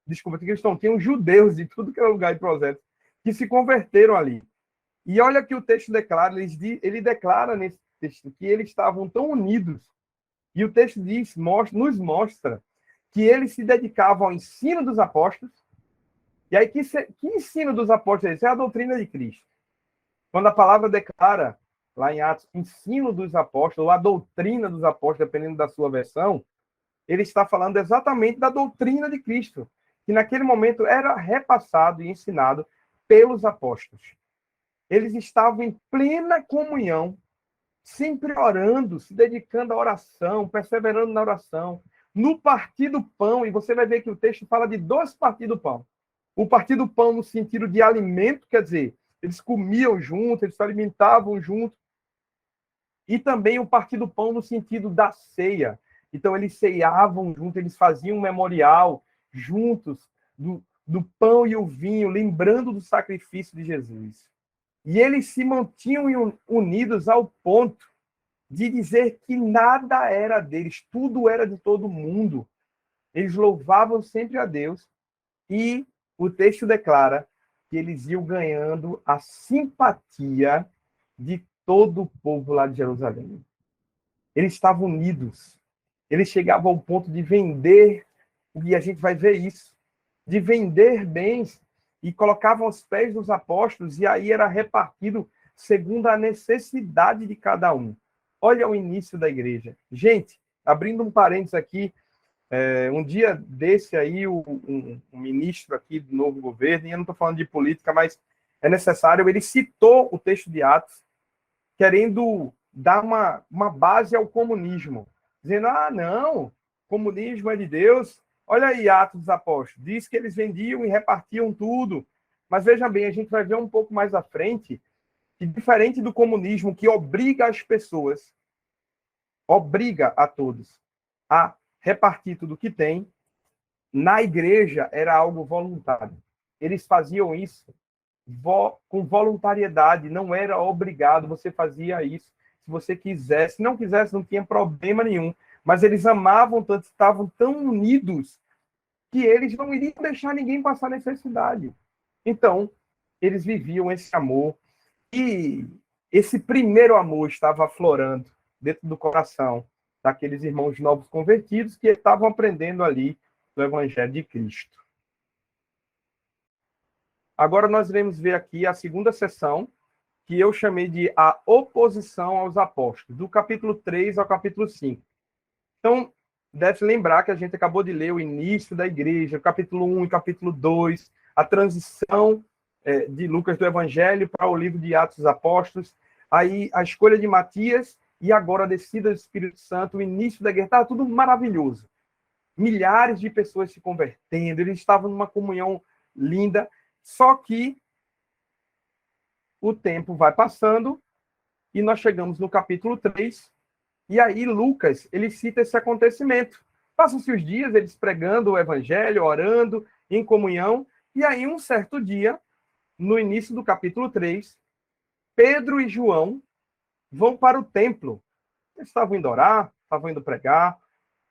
Desculpa, tinham judeus de tudo que era lugar de prosélitos que se converteram ali. E olha que o texto declara, ele declara nesse texto que eles estavam tão unidos, e o texto nos mostra que eles se dedicavam ao ensino dos apóstolos. E aí, que ensino dos apóstolos é esse? É a doutrina de Cristo. Quando a palavra declara, lá em Atos, ensino dos apóstolos, ou a doutrina dos apóstolos, dependendo da sua versão, ele está falando exatamente da doutrina de Cristo, que naquele momento era repassado e ensinado pelos apóstolos. Eles estavam em plena comunhão, sempre orando, se dedicando à oração, perseverando na oração, no partir do pão, e você vai ver que o texto fala de 2 partir do pão. O partir do pão no sentido de alimento, quer dizer, eles comiam junto, eles se alimentavam junto, e também o partir do pão no sentido da ceia. Então, eles ceiavam juntos, eles faziam um memorial juntos do pão e o vinho, lembrando do sacrifício de Jesus. E eles se mantinham unidos ao ponto de dizer que nada era deles, tudo era de todo mundo. Eles louvavam sempre a Deus e o texto declara que eles iam ganhando a simpatia de todo o povo lá de Jerusalém. Eles estavam unidos. Eles chegavam ao ponto de vender, e a gente vai ver isso, de vender bens, e colocavam aos pés dos apóstolos, e aí era repartido segundo a necessidade de cada um. Olha o início da igreja. Gente, abrindo um parênteses aqui, um dia desse aí, um ministro aqui do novo governo, e eu não estou falando de política, mas é necessário, ele citou o texto de Atos, querendo dar uma base ao comunismo, dizendo, não, comunismo é de Deus. Olha aí, Atos dos Apóstolos, diz que eles vendiam e repartiam tudo. Mas veja bem, a gente vai ver um pouco mais à frente que, diferente do comunismo, que obriga as pessoas, obriga a todos a repartir tudo que tem, na igreja era algo voluntário. Eles faziam isso com voluntariedade, não era obrigado, você fazia isso se você quisesse. Se não quisesse, não tinha problema nenhum. Mas eles amavam tanto, estavam tão unidos, que eles não iriam deixar ninguém passar necessidade. Então, eles viviam esse amor, e esse primeiro amor estava aflorando dentro do coração daqueles irmãos novos convertidos que estavam aprendendo ali do Evangelho de Cristo. Agora nós iremos ver aqui a segunda sessão, que eu chamei de a oposição aos apóstolos, do capítulo 3 ao capítulo 5. Então, deve lembrar que a gente acabou de ler o início da igreja, o capítulo 1 e capítulo 2, a transição de Lucas do Evangelho para o livro de Atos dos Apóstolos, aí a escolha de Matias, e agora a descida do Espírito Santo, o início da guerra, estava tudo maravilhoso. Milhares de pessoas se convertendo, eles estavam numa comunhão linda, só que o tempo vai passando e nós chegamos no capítulo 3, e aí Lucas, ele cita esse acontecimento. Passam-se os dias, eles pregando o evangelho, orando, em comunhão, e aí um certo dia, no início do capítulo 3, Pedro e João vão para o templo. Eles estavam indo orar, estavam indo pregar,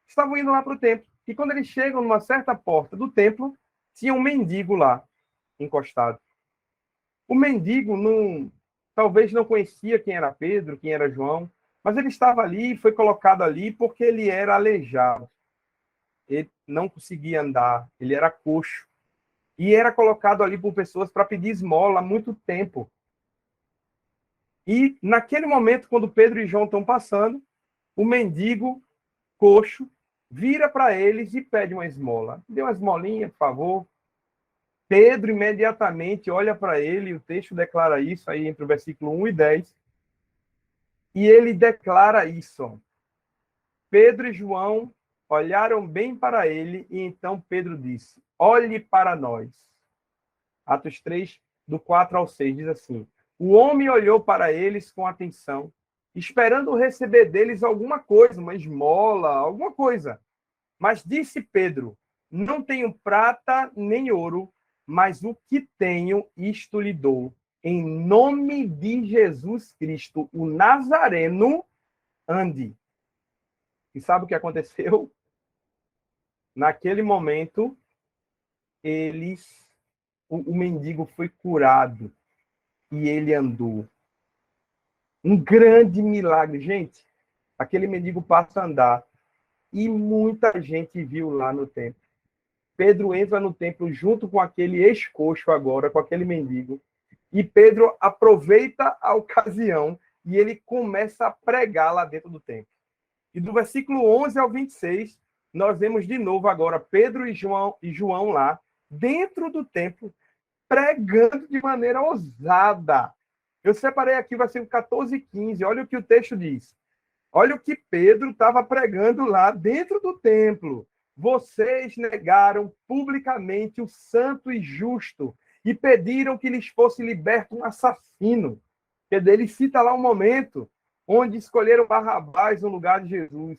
estavam indo lá para o templo. E quando eles chegam numa certa porta do templo, tinha um mendigo lá, encostado. O mendigo talvez não conhecia quem era Pedro, quem era João, mas ele estava ali, foi colocado ali porque ele era aleijado. Ele não conseguia andar, ele era coxo. E era colocado ali por pessoas para pedir esmola há muito tempo. E naquele momento, quando Pedro e João estão passando, o mendigo coxo vira para eles e pede uma esmola. Dê uma esmolinha, por favor. Pedro imediatamente olha para ele, o texto declara isso aí entre o versículo 1 e 10, e ele declara isso. Pedro e João olharam bem para ele, e então Pedro disse, olhe para nós. Atos 3, do 4 ao 6, diz assim, o homem olhou para eles com atenção, esperando receber deles alguma coisa, uma esmola, alguma coisa. Mas disse Pedro, não tenho prata nem ouro, mas o que tenho, isto lhe dou. Em nome de Jesus Cristo, o Nazareno, ande. E sabe o que aconteceu? Naquele momento, o mendigo foi curado e ele andou. Um grande milagre, gente. Aquele mendigo passa a andar e muita gente viu lá no templo. Pedro entra no templo junto com aquele ex-coxo agora, com aquele mendigo. E Pedro aproveita a ocasião e ele começa a pregar lá dentro do templo. E do versículo 11 ao 26, nós vemos de novo agora Pedro e João lá, dentro do templo, pregando de maneira ousada. Eu separei aqui o versículo 14 e 15. Olha o que o texto diz. Olha o que Pedro estava pregando lá dentro do templo. Vocês negaram publicamente o santo e justo e pediram que lhes fosse liberto um assassino. Ele cita lá um momento onde escolheram Barrabás no lugar de Jesus.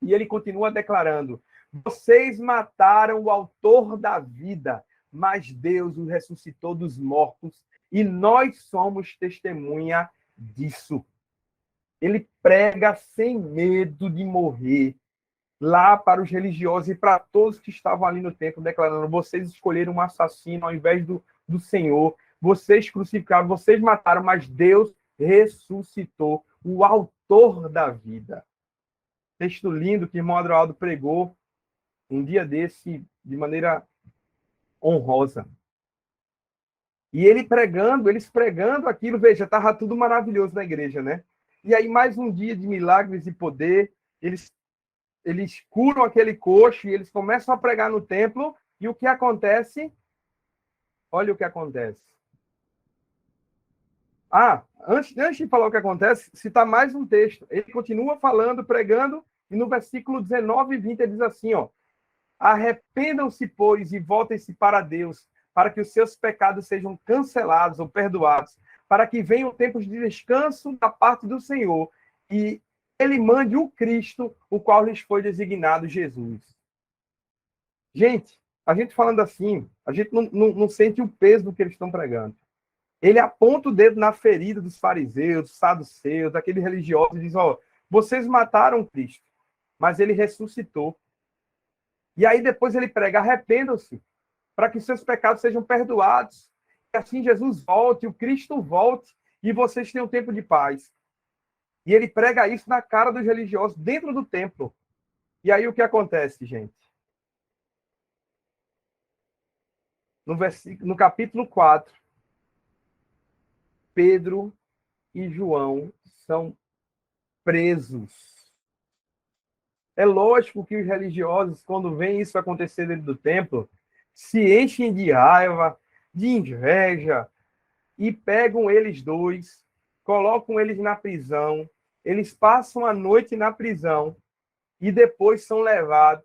E ele continua declarando: vocês mataram o autor da vida, mas Deus o ressuscitou dos mortos e nós somos testemunha disso. Ele prega sem medo de morrer lá para os religiosos e para todos que estavam ali no templo, declarando: vocês escolheram um assassino ao invés do Senhor, vocês crucificaram, vocês mataram, mas Deus ressuscitou o autor da vida. Texto lindo que o irmão Adroaldo pregou um dia desse de maneira honrosa. E eles pregando aquilo, veja, estava tudo maravilhoso na igreja, né? E aí, mais um dia de milagres e poder, eles curam aquele coxo e eles começam a pregar no templo, e o que acontece? Olha o que acontece. Antes de falar o que acontece, citar mais um texto. Ele continua falando, pregando, e no versículo 19 e 20 ele diz assim, ó: arrependam-se, pois, e voltem-se para Deus, para que os seus pecados sejam cancelados ou perdoados, para que venham tempos de descanso da parte do Senhor, e ele mande o Cristo, o qual lhes foi designado Jesus. Gente, a gente falando assim, a gente não sente o peso do que eles estão pregando. Ele aponta o dedo na ferida dos fariseus, dos saduceus, daqueles religiosos, e diz: ó, vocês mataram Cristo, mas ele ressuscitou. E aí depois ele prega: arrependam-se, para que seus pecados sejam perdoados, e assim Jesus volte, o Cristo volte, e vocês tenham tempo de paz. E ele prega isso na cara dos religiosos, dentro do templo. E aí o que acontece, gente? No capítulo 4, Pedro e João são presos. É lógico que os religiosos, quando veem isso acontecer dentro do templo, se enchem de raiva, de inveja, e pegam eles dois, colocam eles na prisão, eles passam a noite na prisão e depois são levados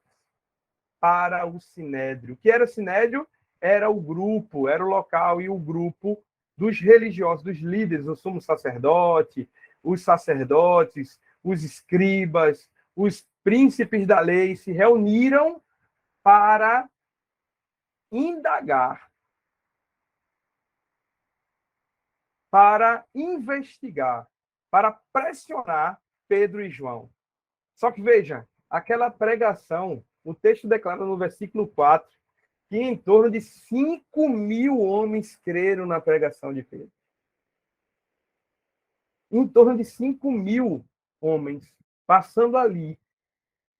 para o Sinédrio. O que era o Sinédrio? Era o grupo, era o local e o grupo dos religiosos, dos líderes, o sumo sacerdote, os sacerdotes, os escribas, os príncipes da lei se reuniram para indagar, para investigar, para pressionar Pedro e João. Só que, veja, aquela pregação, o texto declara no versículo 4, que em torno de 5.000 homens creram na pregação de Pedro. Em torno de 5.000 homens, passando ali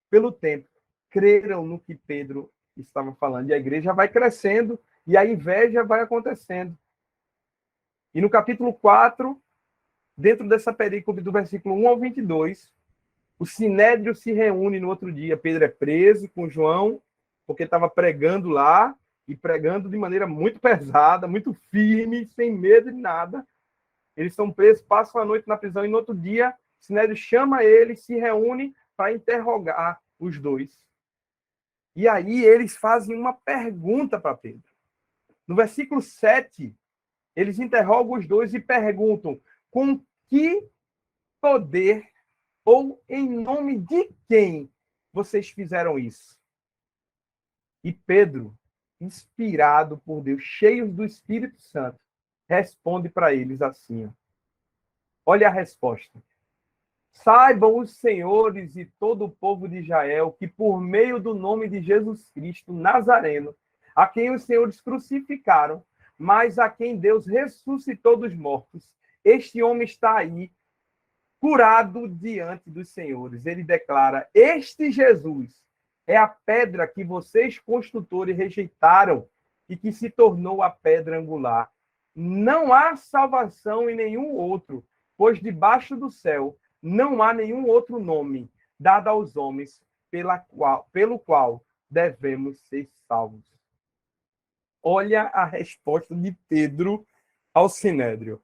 pelo tempo, creram no que Pedro estava falando. E a igreja vai crescendo e a inveja vai acontecendo. E no capítulo 4, dentro dessa perícope do versículo 1 ao 22, o Sinédrio se reúne no outro dia. Pedro é preso com João, porque estava pregando lá, e pregando de maneira muito pesada, muito firme, sem medo de nada. Eles são presos, passam a noite na prisão, e no outro dia, o Sinédrio chama eles, se reúne para interrogar os dois. E aí eles fazem uma pergunta para Pedro. No versículo 7, eles interrogam os dois e perguntam: com que poder ou em nome de quem vocês fizeram isso? E Pedro, inspirado por Deus, cheio do Espírito Santo, responde para eles assim. Olha a resposta. Saibam os senhores e todo o povo de Israel que por meio do nome de Jesus Cristo Nazareno, a quem os senhores crucificaram, mas a quem Deus ressuscitou dos mortos, este homem está aí, curado diante dos senhores. Ele declara: este Jesus é a pedra que vocês, construtores, rejeitaram e que se tornou a pedra angular. Não há salvação em nenhum outro, pois debaixo do céu não há nenhum outro nome dado aos homens pelo qual devemos ser salvos. Olha a resposta de Pedro ao Sinédrio.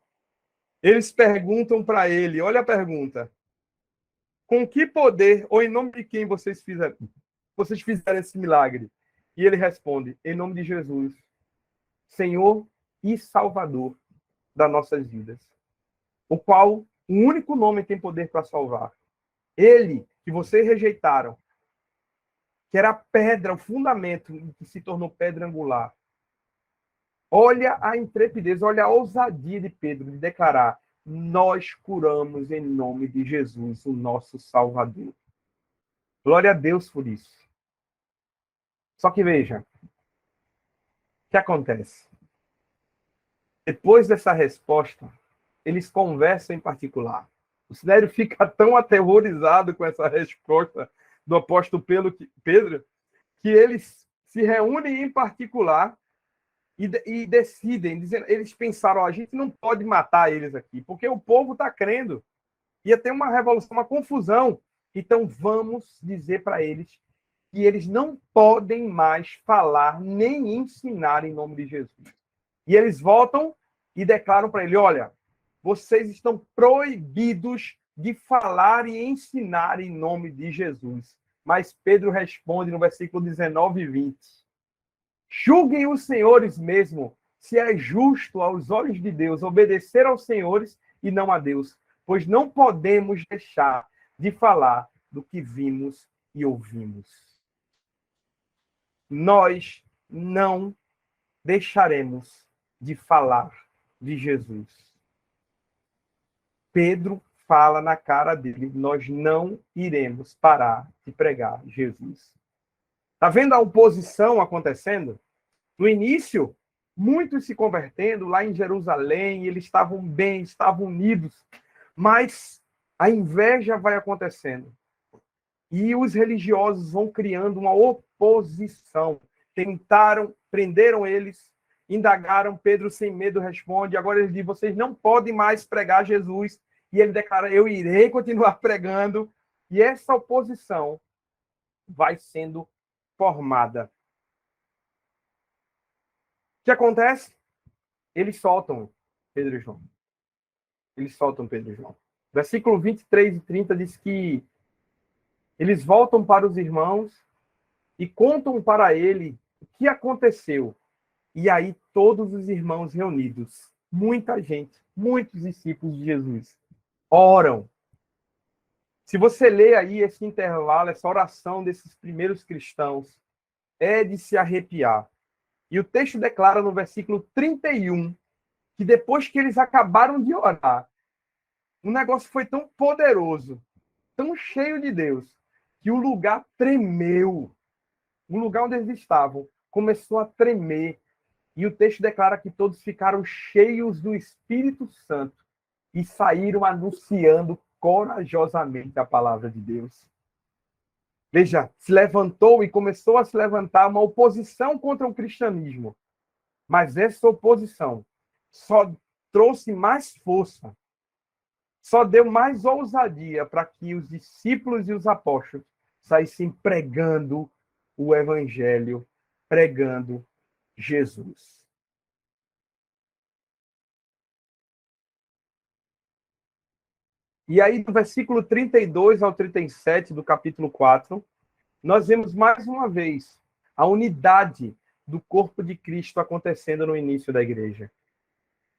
Eles perguntam para ele, olha a pergunta: com que poder ou em nome de quem vocês fizeram esse milagre? E ele responde: em nome de Jesus, Senhor e Salvador das nossas vidas, o qual o único nome tem poder para salvar. Ele que vocês rejeitaram, que era a pedra, o fundamento, que se tornou pedra angular. Olha a intrepidez, olha a ousadia de Pedro de declarar: nós curamos em nome de Jesus, o nosso Salvador. Glória a Deus por isso. Só que veja, o que acontece? Depois dessa resposta, eles conversam em particular. O Sinédrio fica tão aterrorizado com essa resposta do apóstolo Pedro, que eles se reúnem em particular e decidem, dizendo, eles pensaram: a gente não pode matar eles aqui, porque o povo está crendo. Ia ter uma revolução, uma confusão. Então vamos dizer para eles que eles não podem mais falar nem ensinar em nome de Jesus. E eles voltam e declaram para ele: olha, vocês estão proibidos de falar e ensinar em nome de Jesus. Mas Pedro responde no versículo 19 e 20: julguem os senhores mesmo, se é justo aos olhos de Deus obedecer aos senhores e não a Deus, pois não podemos deixar de falar do que vimos e ouvimos. Nós não deixaremos de falar de Jesus. Pedro fala na cara dele: nós não iremos parar de pregar Jesus. Está vendo a oposição acontecendo? No início, muitos se convertendo lá em Jerusalém, eles estavam bem, estavam unidos, mas a inveja vai acontecendo. E os religiosos vão criando uma oposição. Prenderam eles, indagaram, Pedro sem medo responde, agora ele diz: vocês não podem mais pregar Jesus. E ele declara: eu irei continuar pregando. E essa oposição vai sendo formada. O que acontece? Eles soltam Pedro e João. Eles soltam Pedro e João. Versículo 23 e 30 diz que eles voltam para os irmãos e contam para ele o que aconteceu. E aí todos os irmãos reunidos, muita gente, muitos discípulos de Jesus, oram. Se você ler aí esse intervalo, essa oração desses primeiros cristãos, é de se arrepiar. E o texto declara no versículo 31 que depois que eles acabaram de orar, o negócio foi tão poderoso, tão cheio de Deus, que o lugar tremeu. O lugar onde eles estavam começou a tremer. E o texto declara que todos ficaram cheios do Espírito Santo e saíram anunciando corajosamente a palavra de Deus. Veja, se levantou e começou a se levantar uma oposição contra o cristianismo. Mas essa oposição só trouxe mais força, só deu mais ousadia para que os discípulos e os apóstolos saíssem pregando o evangelho, pregando Jesus. E aí, do versículo 32 ao 37 do capítulo 4, nós vemos mais uma vez a unidade do corpo de Cristo acontecendo no início da igreja.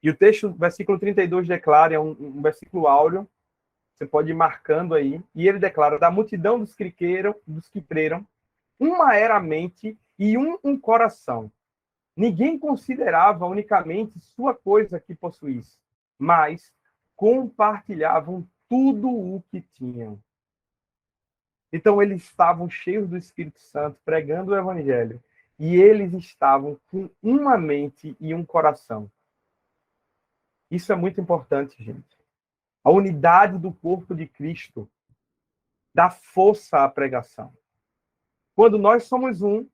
E o texto, versículo 32, declara, é um versículo áureo, você pode ir marcando aí, e ele declara: da multidão dos que creram, uma era a mente e um coração. Ninguém considerava unicamente sua coisa que possuísse, mas compartilhavam tudo o que tinham. Então, eles estavam cheios do Espírito Santo, pregando o Evangelho, e eles estavam com uma mente e um coração. Isso é muito importante, gente. A unidade do corpo de Cristo dá força à pregação. Quando nós somos um,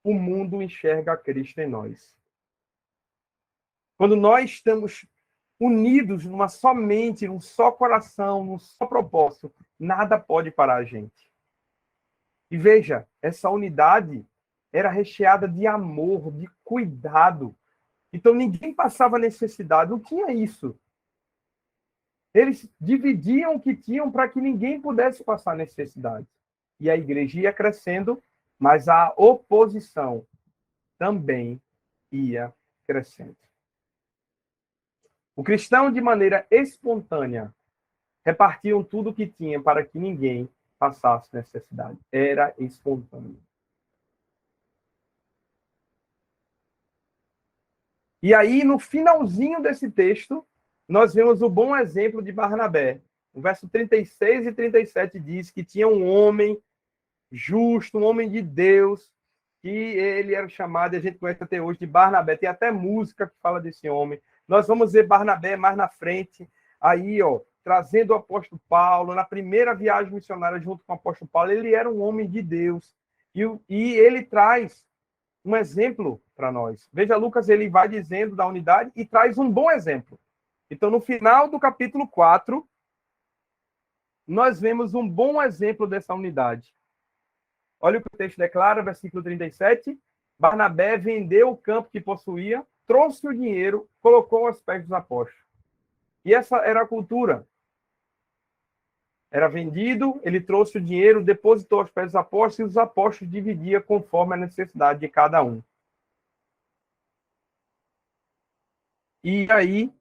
o mundo enxerga Cristo em nós. Quando nós estamos unidos numa só mente, num só coração, num só propósito, nada pode parar a gente. E veja, essa unidade era recheada de amor, de cuidado. Então ninguém passava necessidade, não tinha isso. Eles dividiam o que tinham para que ninguém pudesse passar necessidade. E a igreja ia crescendo, mas a oposição também ia crescendo. O cristão, de maneira espontânea, repartiam tudo o que tinha para que ninguém passasse necessidade. Era espontâneo. E aí, no finalzinho desse texto, nós vemos o bom exemplo de Barnabé. O verso 36 e 37 diz que tinha um homem justo, um homem de Deus, que ele era chamado, e a gente conhece até hoje, de Barnabé. Tem até música que fala desse homem. Nós vamos ver Barnabé mais na frente, aí, ó, trazendo o apóstolo Paulo, na primeira viagem missionária junto com o apóstolo Paulo. Ele era um homem de Deus. E ele traz um exemplo para nós. Veja, Lucas, ele vai dizendo da unidade e traz um bom exemplo. Então, no final do capítulo 4, nós vemos um bom exemplo dessa unidade. Olha o que o texto declara, versículo 37. Barnabé vendeu o campo que possuía, trouxe o dinheiro, colocou aos pés dos apóstolos. E essa era a cultura. Era vendido, ele trouxe o dinheiro, depositou aos pés dos apóstolos, e os apóstolos dividiam conforme a necessidade de cada um. E aí,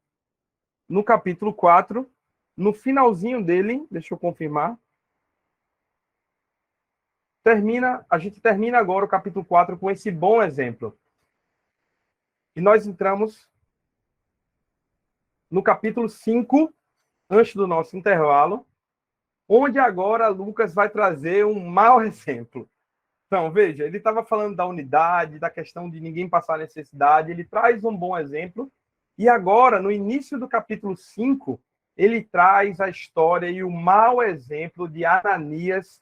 no capítulo 4, no finalzinho dele, deixa eu confirmar, a gente termina agora o capítulo 4 com esse bom exemplo. E nós entramos no capítulo 5, antes do nosso intervalo, onde agora Lucas vai trazer um mau exemplo. Então, veja, ele estava falando da unidade, da questão de ninguém passar necessidade, ele traz um bom exemplo, e agora, no início do capítulo 5, ele traz a história e o mau exemplo de Ananias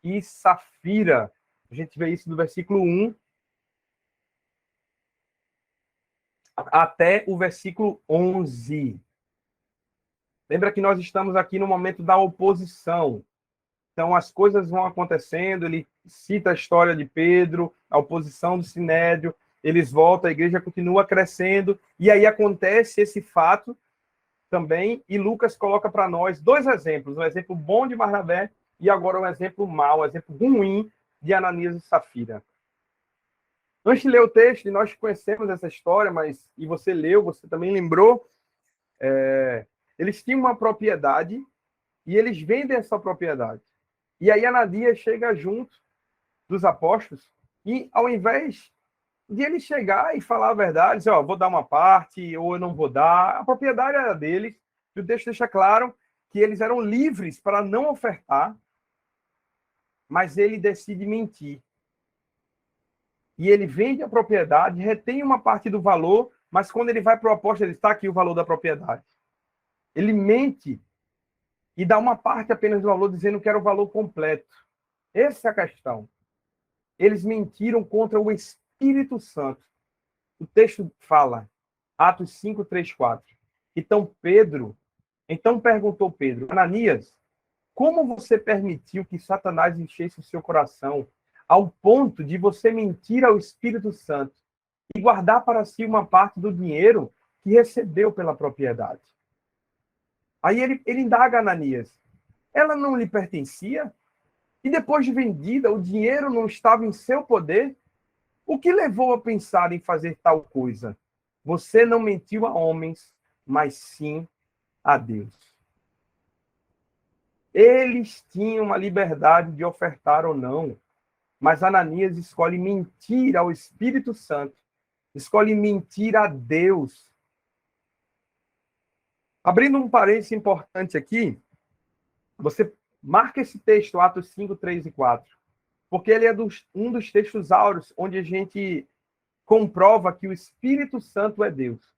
e Safira. A gente vê isso do versículo 1 até o versículo 11. Lembra que nós estamos aqui no momento da oposição. Então, as coisas vão acontecendo, ele cita a história de Pedro, a oposição do Sinédrio, eles voltam, a igreja continua crescendo, e aí acontece esse fato também, e Lucas coloca para nós dois exemplos, um exemplo bom de Barnabé e agora um exemplo mau, um exemplo ruim de Ananias e Safira. Antes de ler o texto, nós conhecemos essa história, mas e você leu, você também lembrou, eles tinham uma propriedade e eles vendem essa propriedade. E aí Ananias chega junto dos apóstolos e, ao invés de ele chegar e falar a verdade, dizer, ó, vou dar uma parte ou eu não vou dar, a propriedade era deles, e o texto deixa claro que eles eram livres para não ofertar, mas ele decide mentir. E ele vende a propriedade, retém uma parte do valor, mas quando ele vai para o apóstolo, ele está aqui o valor da propriedade. Ele mente e dá uma parte apenas do valor, dizendo que era o valor completo. Essa é a questão. Eles mentiram contra o Espírito Santo. O texto fala, Atos 5, 3, 4. Então perguntou Pedro, Ananias, como você permitiu que Satanás enchesse o seu coração ao ponto de você mentir ao Espírito Santo e guardar para si uma parte do dinheiro que recebeu pela propriedade? Aí ele indaga a Ananias, ela não lhe pertencia? E depois de vendida, o dinheiro não estava em seu poder? O que levou a pensar em fazer tal coisa? Você não mentiu a homens, mas sim a Deus. Eles tinham a liberdade de ofertar ou não, mas Ananias escolhe mentir ao Espírito Santo, escolhe mentir a Deus. Abrindo um parênteses importante aqui, você marca esse texto, Atos 5, 3 e 4, porque ele é um dos textos áureos onde a gente comprova que o Espírito Santo é Deus.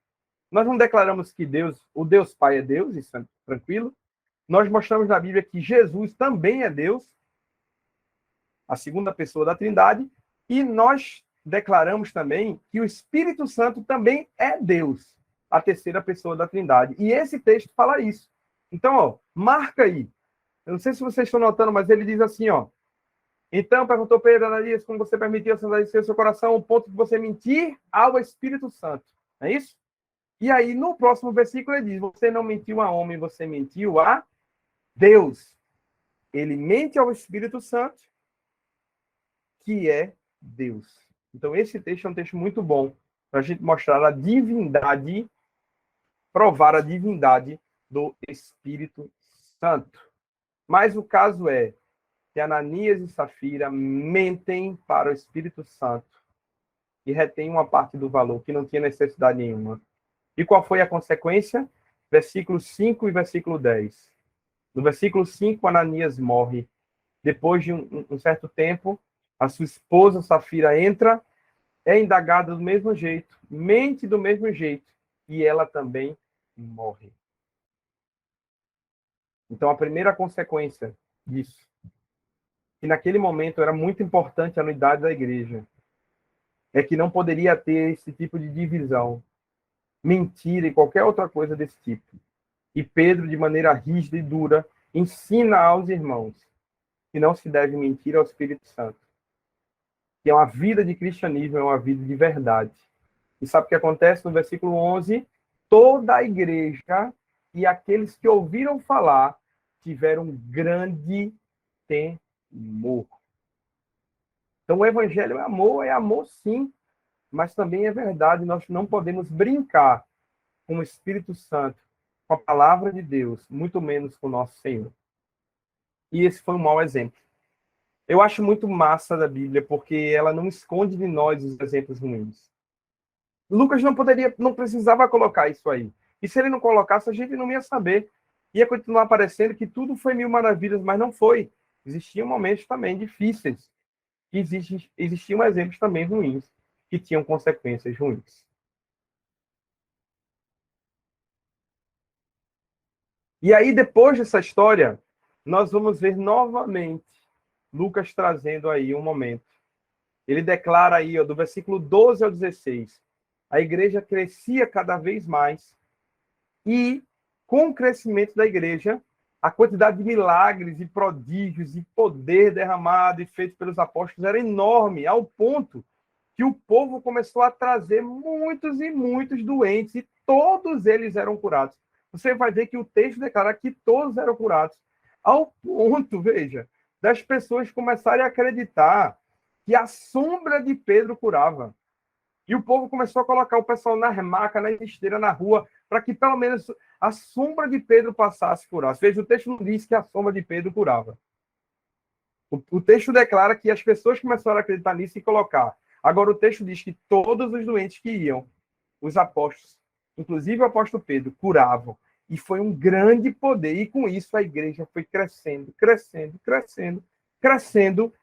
Nós não declaramos que Deus, o Deus Pai é Deus, isso é tranquilo. Nós mostramos na Bíblia que Jesus também é Deus, a segunda pessoa da Trindade, e nós declaramos também que o Espírito Santo também é Deus, a terceira pessoa da Trindade. E esse texto fala isso. Então, ó, marca aí. Eu não sei se vocês estão notando, mas ele diz assim, ó, Então, perguntou Pedro, Ananias, como você permitiu sandarizar seu coração ao ponto de você mentir ao Espírito Santo? Não é isso? E aí, no próximo versículo, ele diz, você não mentiu a homem, você mentiu a Deus. Ele mente ao Espírito Santo, que é Deus. Então, esse texto é um texto muito bom para a gente mostrar a divindade, provar a divindade do Espírito Santo. Mas o caso é que Ananias e Safira mentem para o Espírito Santo e retêm uma parte do valor que não tinha necessidade nenhuma. E qual foi a consequência? Versículo 5 e versículo 10. No versículo 5, Ananias morre. Depois de um certo tempo, a sua esposa, Safira, entra, é indagada do mesmo jeito, mente do mesmo jeito, e ela também morre. Então, a primeira consequência disso, que naquele momento era muito importante a unidade da igreja, é que não poderia ter esse tipo de divisão, mentira e qualquer outra coisa desse tipo. E Pedro, de maneira rígida e dura, ensina aos irmãos que não se deve mentir ao Espírito Santo, que uma vida de cristianismo é uma vida de verdade. E sabe o que acontece no versículo 11? Toda a igreja e aqueles que ouviram falar tiveram um grande temor. Então, o evangelho é amor sim, mas também é verdade, nós não podemos brincar com o Espírito Santo, com a palavra de Deus, muito menos com o nosso Senhor. E esse foi um mau exemplo. Eu acho muito massa da Bíblia, porque ela não esconde de nós os exemplos ruins. Lucas não precisava colocar isso aí. E se ele não colocasse, a gente não ia saber. Ia continuar aparecendo que tudo foi mil maravilhas, mas não foi. Existiam momentos também difíceis. E existiam exemplos também ruins, que tinham consequências ruins. E aí, depois dessa história, nós vamos ver novamente Lucas trazendo aí um momento. Ele declara aí, ó, do versículo 12 ao 16, a igreja crescia cada vez mais e, com o crescimento da igreja, a quantidade de milagres e prodígios e poder derramado e feito pelos apóstolos era enorme, ao ponto que o povo começou a trazer muitos e muitos doentes e todos eles eram curados. Você vai ver que o texto declara que todos eram curados, ao ponto, veja, das pessoas começarem a acreditar que a sombra de Pedro curava. E o povo começou a colocar o pessoal na maca, na esteira, na rua, para que pelo menos a sombra de Pedro passasse a curar. Veja, o texto não diz que a sombra de Pedro curava. O texto declara que as pessoas começaram a acreditar nisso e colocar. Agora, o texto diz que todos os doentes que iam, os apóstolos, inclusive o apóstolo Pedro, curavam. E foi um grande poder. E com isso a igreja foi crescendo, crescendo, crescendo, crescendo.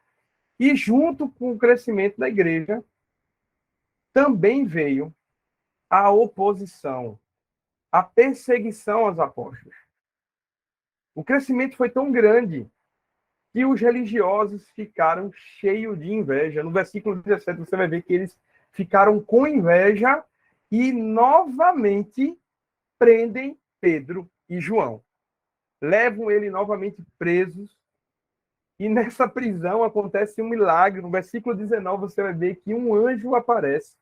E junto com o crescimento da igreja, também veio a oposição, a perseguição aos apóstolos. O crescimento foi tão grande que os religiosos ficaram cheios de inveja. No versículo 17, você vai ver que eles ficaram com inveja e novamente prendem Pedro e João. Levam ele novamente presos. E nessa prisão acontece um milagre. No versículo 19, você vai ver que um anjo aparece,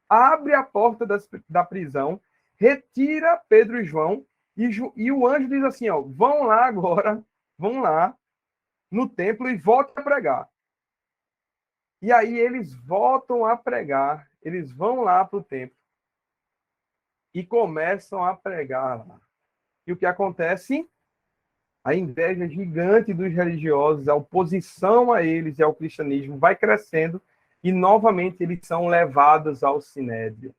abre a porta da prisão, retira Pedro e João, e o anjo diz assim, ó, vão lá agora, vão lá no templo e voltem a pregar. E aí eles voltam a pregar, eles vão lá para o templo e começam a pregar lá. E o que acontece? A inveja gigante dos religiosos, a oposição a eles e ao cristianismo vai crescendo e novamente eles são levados ao sinédrio.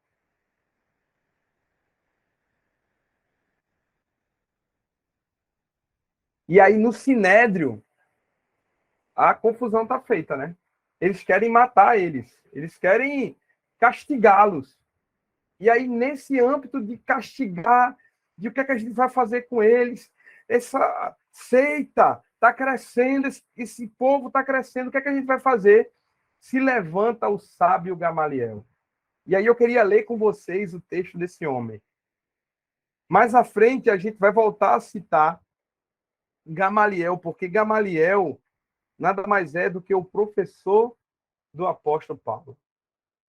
E aí no sinédrio a confusão está feita, né? Eles querem matar eles querem castigá-los. E aí nesse âmbito de castigar, de o que é que a gente vai fazer com eles, essa seita está crescendo, esse povo está crescendo, o que é que a gente vai fazer? Se levanta o sábio Gamaliel. E aí eu queria ler com vocês o texto desse homem. Mais à frente a gente vai voltar a citar Gamaliel, porque Gamaliel nada mais é do que o professor do apóstolo Paulo.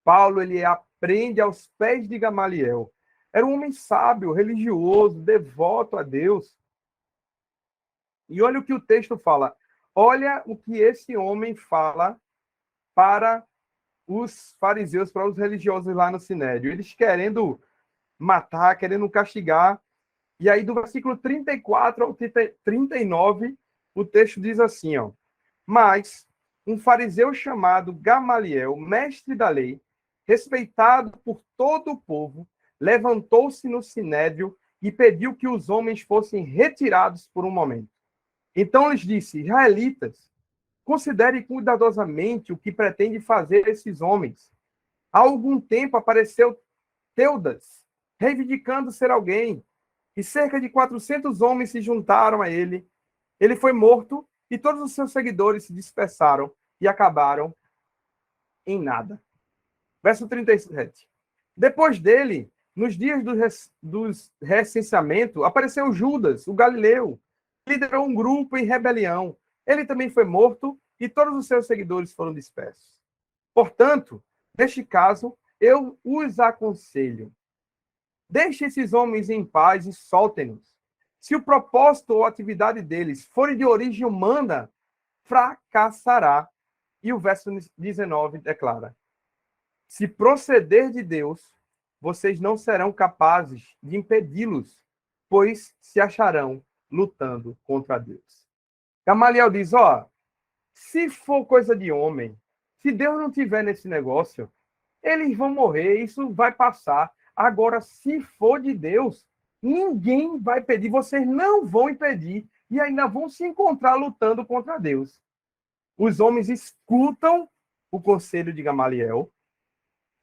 Paulo, ele aprende aos pés de Gamaliel. Era um homem sábio, religioso, devoto a Deus. E olha o que o texto fala. Olha o que esse homem fala para os fariseus, para os religiosos lá no Sinédrio. Eles querendo matar, querendo castigar. E aí, do versículo 34 ao 39, o texto diz assim, ó. Mas um fariseu chamado Gamaliel, mestre da lei, respeitado por todo o povo, levantou-se no Sinédrio e pediu que os homens fossem retirados por um momento. Então lhes disse: Israelitas, considerem cuidadosamente o que pretende fazer esses homens. Há algum tempo apareceu Teudas, reivindicando ser alguém, e cerca de 400 homens se juntaram a ele. Ele foi morto e todos os seus seguidores se dispersaram e acabaram em nada. Verso 37. Depois dele, nos dias do recenseamento, apareceu Judas, o galileu, que liderou um grupo em rebelião. Ele também foi morto e todos os seus seguidores foram dispersos. Portanto, neste caso, eu os aconselho: deixe esses homens em paz e soltem-nos. Se o propósito ou atividade deles forem de origem humana, fracassará. E o verso 19 declara: se proceder de Deus, vocês não serão capazes de impedi-los, pois se acharão lutando contra Deus. Gamaliel diz, ó, se for coisa de homem, se Deus não tiver nesse negócio, eles vão morrer, isso vai passar. Agora, se for de Deus, ninguém vai pedir, vocês não vão impedir e ainda vão se encontrar lutando contra Deus. Os homens escutam o conselho de Gamaliel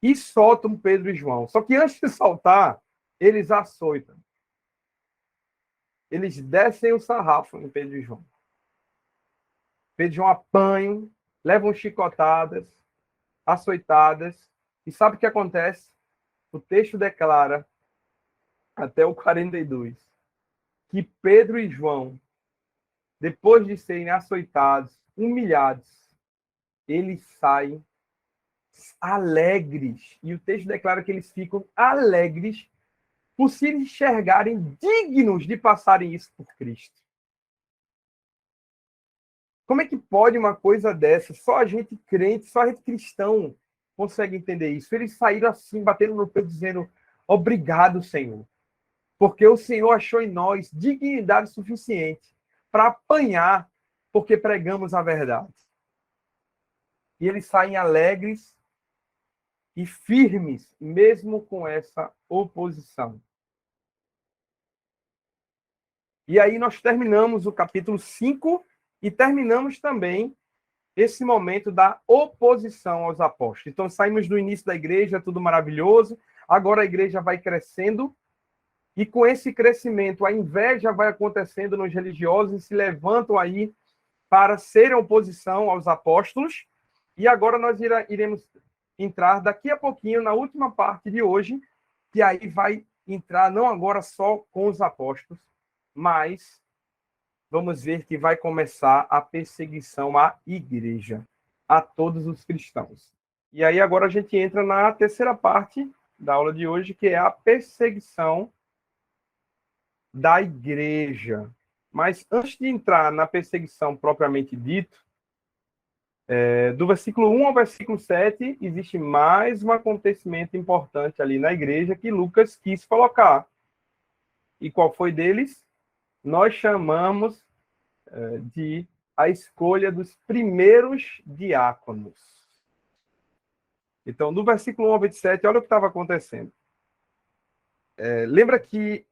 e soltam Pedro e João. Só que antes de soltar, eles açoitam. Eles descem o sarrafo em Pedro e João. Pedro e João apanham, levam chicotadas, açoitadas. E sabe o que acontece? O texto declara, até o 42, que Pedro e João, depois de serem açoitados, humilhados, eles saem alegres. E o texto declara que eles ficam alegres por se enxergarem dignos de passarem isso por Cristo. Como é que pode uma coisa dessa? Só a gente crente, só a gente cristão consegue entender isso. Eles saíram assim, batendo no peito, dizendo: obrigado, Senhor, porque o Senhor achou em nós dignidade suficiente para apanhar, porque pregamos a verdade. E eles saem alegres e firmes, mesmo com essa oposição. E aí nós terminamos o capítulo 5 e terminamos também esse momento da oposição aos apóstolos. Então, saímos do início da igreja, tudo maravilhoso, agora a igreja vai crescendo, e com esse crescimento, a inveja vai acontecendo nos religiosos e se levantam aí para serem oposição aos apóstolos. E agora nós iremos entrar daqui a pouquinho na última parte de hoje, que aí vai entrar não agora só com os apóstolos, mas vamos ver que vai começar a perseguição à igreja, a todos os cristãos. E aí agora a gente entra na terceira parte da aula de hoje, que é a perseguição da igreja. Mas antes de entrar na perseguição propriamente dito, do versículo 1 ao versículo 7, existe mais um acontecimento importante ali na igreja que Lucas quis colocar. E qual foi deles? Nós chamamos de a escolha dos primeiros diáconos. Então, do versículo 1 ao 27, olha o que estava acontecendo. Lembra que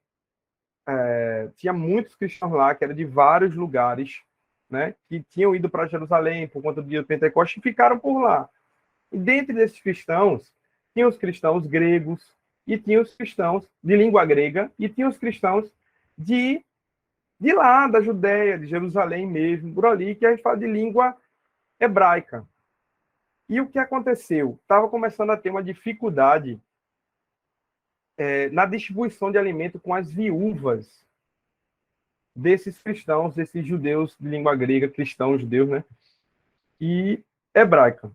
tinha muitos cristãos lá, que eram de vários lugares, né, que tinham ido para Jerusalém por conta do dia do Pentecostes e ficaram por lá. E dentre desses cristãos, tinha os cristãos gregos, e tinha os cristãos de língua grega, e tinha os cristãos de lá, da Judéia, de Jerusalém mesmo, por ali, que a gente fala de língua hebraica. E o que aconteceu? Estava começando a ter uma dificuldade na distribuição de alimento com as viúvas desses cristãos, desses judeus de língua grega, cristãos judeus, né? e hebraica.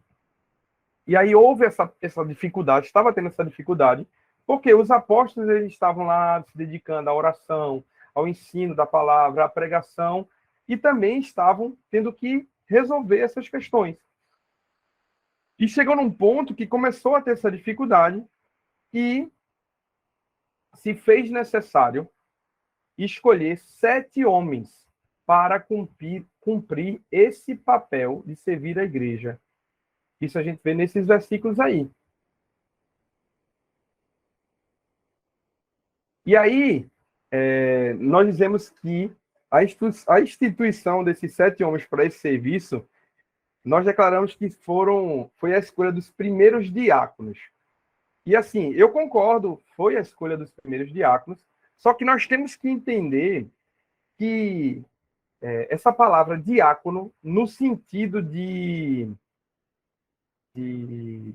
E aí houve essa dificuldade, estava tendo essa dificuldade, porque os apóstolos eles estavam lá se dedicando à oração, ao ensino da palavra, à pregação, e também estavam tendo que resolver essas questões. E chegou num ponto que começou a ter essa dificuldade e se fez necessário escolher 7 homens para cumprir esse papel de servir a igreja. Isso a gente vê nesses versículos aí. E aí, nós dizemos que a instituição desses 7 homens para esse serviço, nós declaramos que foi a escolha dos primeiros diáconos. E assim, eu concordo, foi a escolha dos primeiros diáconos, só que nós temos que entender que essa palavra diácono, no sentido de, de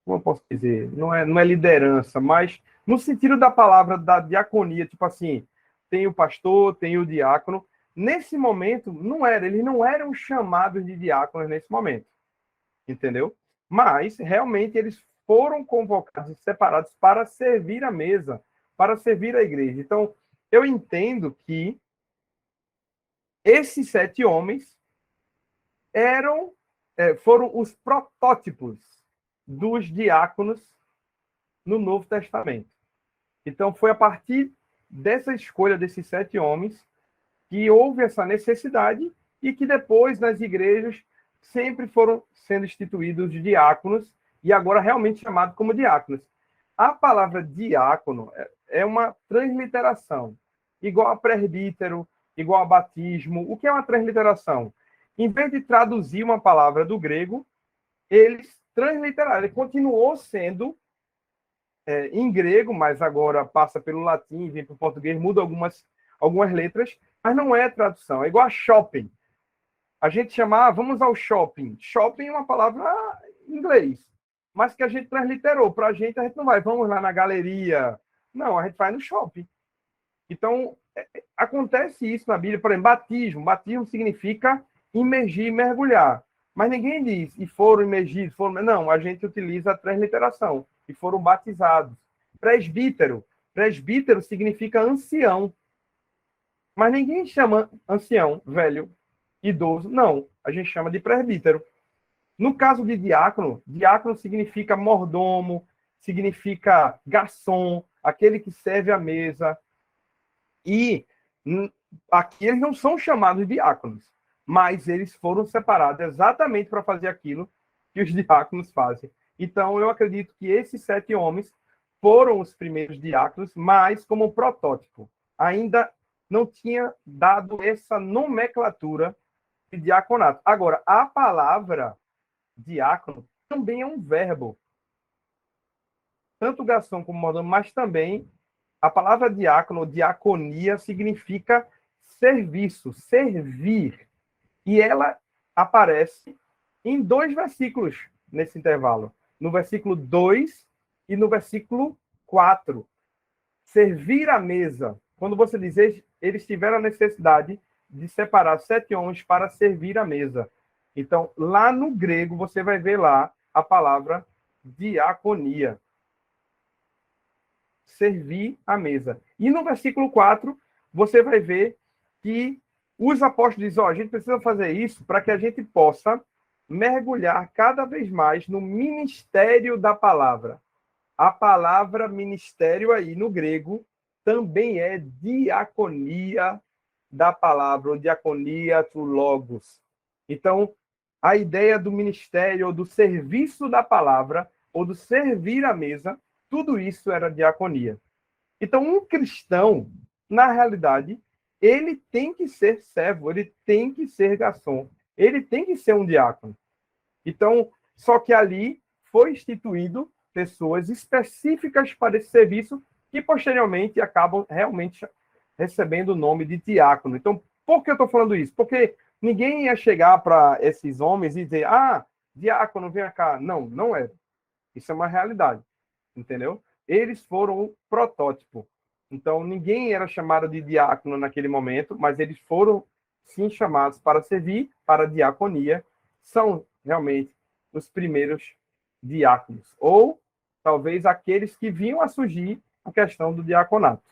como eu posso dizer, não é liderança, mas no sentido da palavra da diaconia, tipo assim, tem o pastor, tem o diácono. Nesse momento, eles não eram chamados de diáconos nesse momento, entendeu? Mas, realmente, eles foram convocados e separados para servir a mesa, para servir a igreja. Então, eu entendo que esses 7 homens foram os protótipos dos diáconos no Novo Testamento. Então, foi a partir dessa escolha desses 7 homens que houve essa necessidade e que depois, nas igrejas, sempre foram sendo instituídos diáconos e agora realmente chamados como diáconos. A palavra diácono é uma transliteração, igual a presbítero, igual a batismo. O que é uma transliteração? Em vez de traduzir uma palavra do grego, eles transliteraram. Ele continuou sendo em grego, mas agora passa pelo latim, vem para o português, muda algumas letras, mas não é tradução. É igual a shopping. A gente chama, vamos ao shopping. Shopping é uma palavra em inglês, mas que a gente transliterou. Para a gente não vai, vamos lá na galeria. Não, a gente vai no shopping. Então, acontece isso na Bíblia. Por exemplo, batismo. Batismo significa imergir, mergulhar. Mas ninguém diz, e foram imergidos, Não, a gente utiliza a transliteração. E foram batizados. Presbítero. Presbítero significa ancião. Mas ninguém chama ancião, velho, idoso. Não, a gente chama de presbítero. No caso de diácono, diácono significa mordomo, significa garçom, aquele que serve à mesa. E aqui eles não são chamados de diáconos, mas eles foram separados exatamente para fazer aquilo que os diáconos fazem. Então, eu acredito que esses 7 homens foram os primeiros diáconos, mas como protótipo. Ainda não tinha dado essa nomenclatura de diaconato. Agora, a palavra diácono também é um verbo. Tanto garçom como mordomo, mas também a palavra diácono, diaconia, significa serviço, servir. E ela aparece em 2 versículos nesse intervalo. No versículo 2 e no versículo 4. Servir a mesa. Quando você diz, eles tiveram a necessidade de separar 7 homens para servir a mesa. Então, lá no grego, você vai ver lá a palavra diaconia. Servir a mesa. E no versículo 4, você vai ver que os apóstolos dizem, a gente precisa fazer isso para que a gente possa mergulhar cada vez mais no ministério da palavra. A palavra ministério aí, no grego, também é diaconia da palavra, ou diaconia tu logos. Então, a ideia do ministério, ou do serviço da palavra, ou do servir à mesa, tudo isso era diaconia. Então, um cristão, na realidade, ele tem que ser servo, ele tem que ser garçom, ele tem que ser um diácono. Então, só que ali foi instituído pessoas específicas para esse serviço que posteriormente acabam realmente recebendo o nome de diácono. Então, por que eu estou falando isso? Porque ninguém ia chegar para esses homens e dizer, diácono, vem cá. Não, não é. Isso é uma realidade, entendeu? Eles foram o protótipo. Então, ninguém era chamado de diácono naquele momento, mas eles foram sim chamados para servir, para a diaconia, são realmente os primeiros diáconos, ou talvez aqueles que vinham a surgir a questão do diaconato.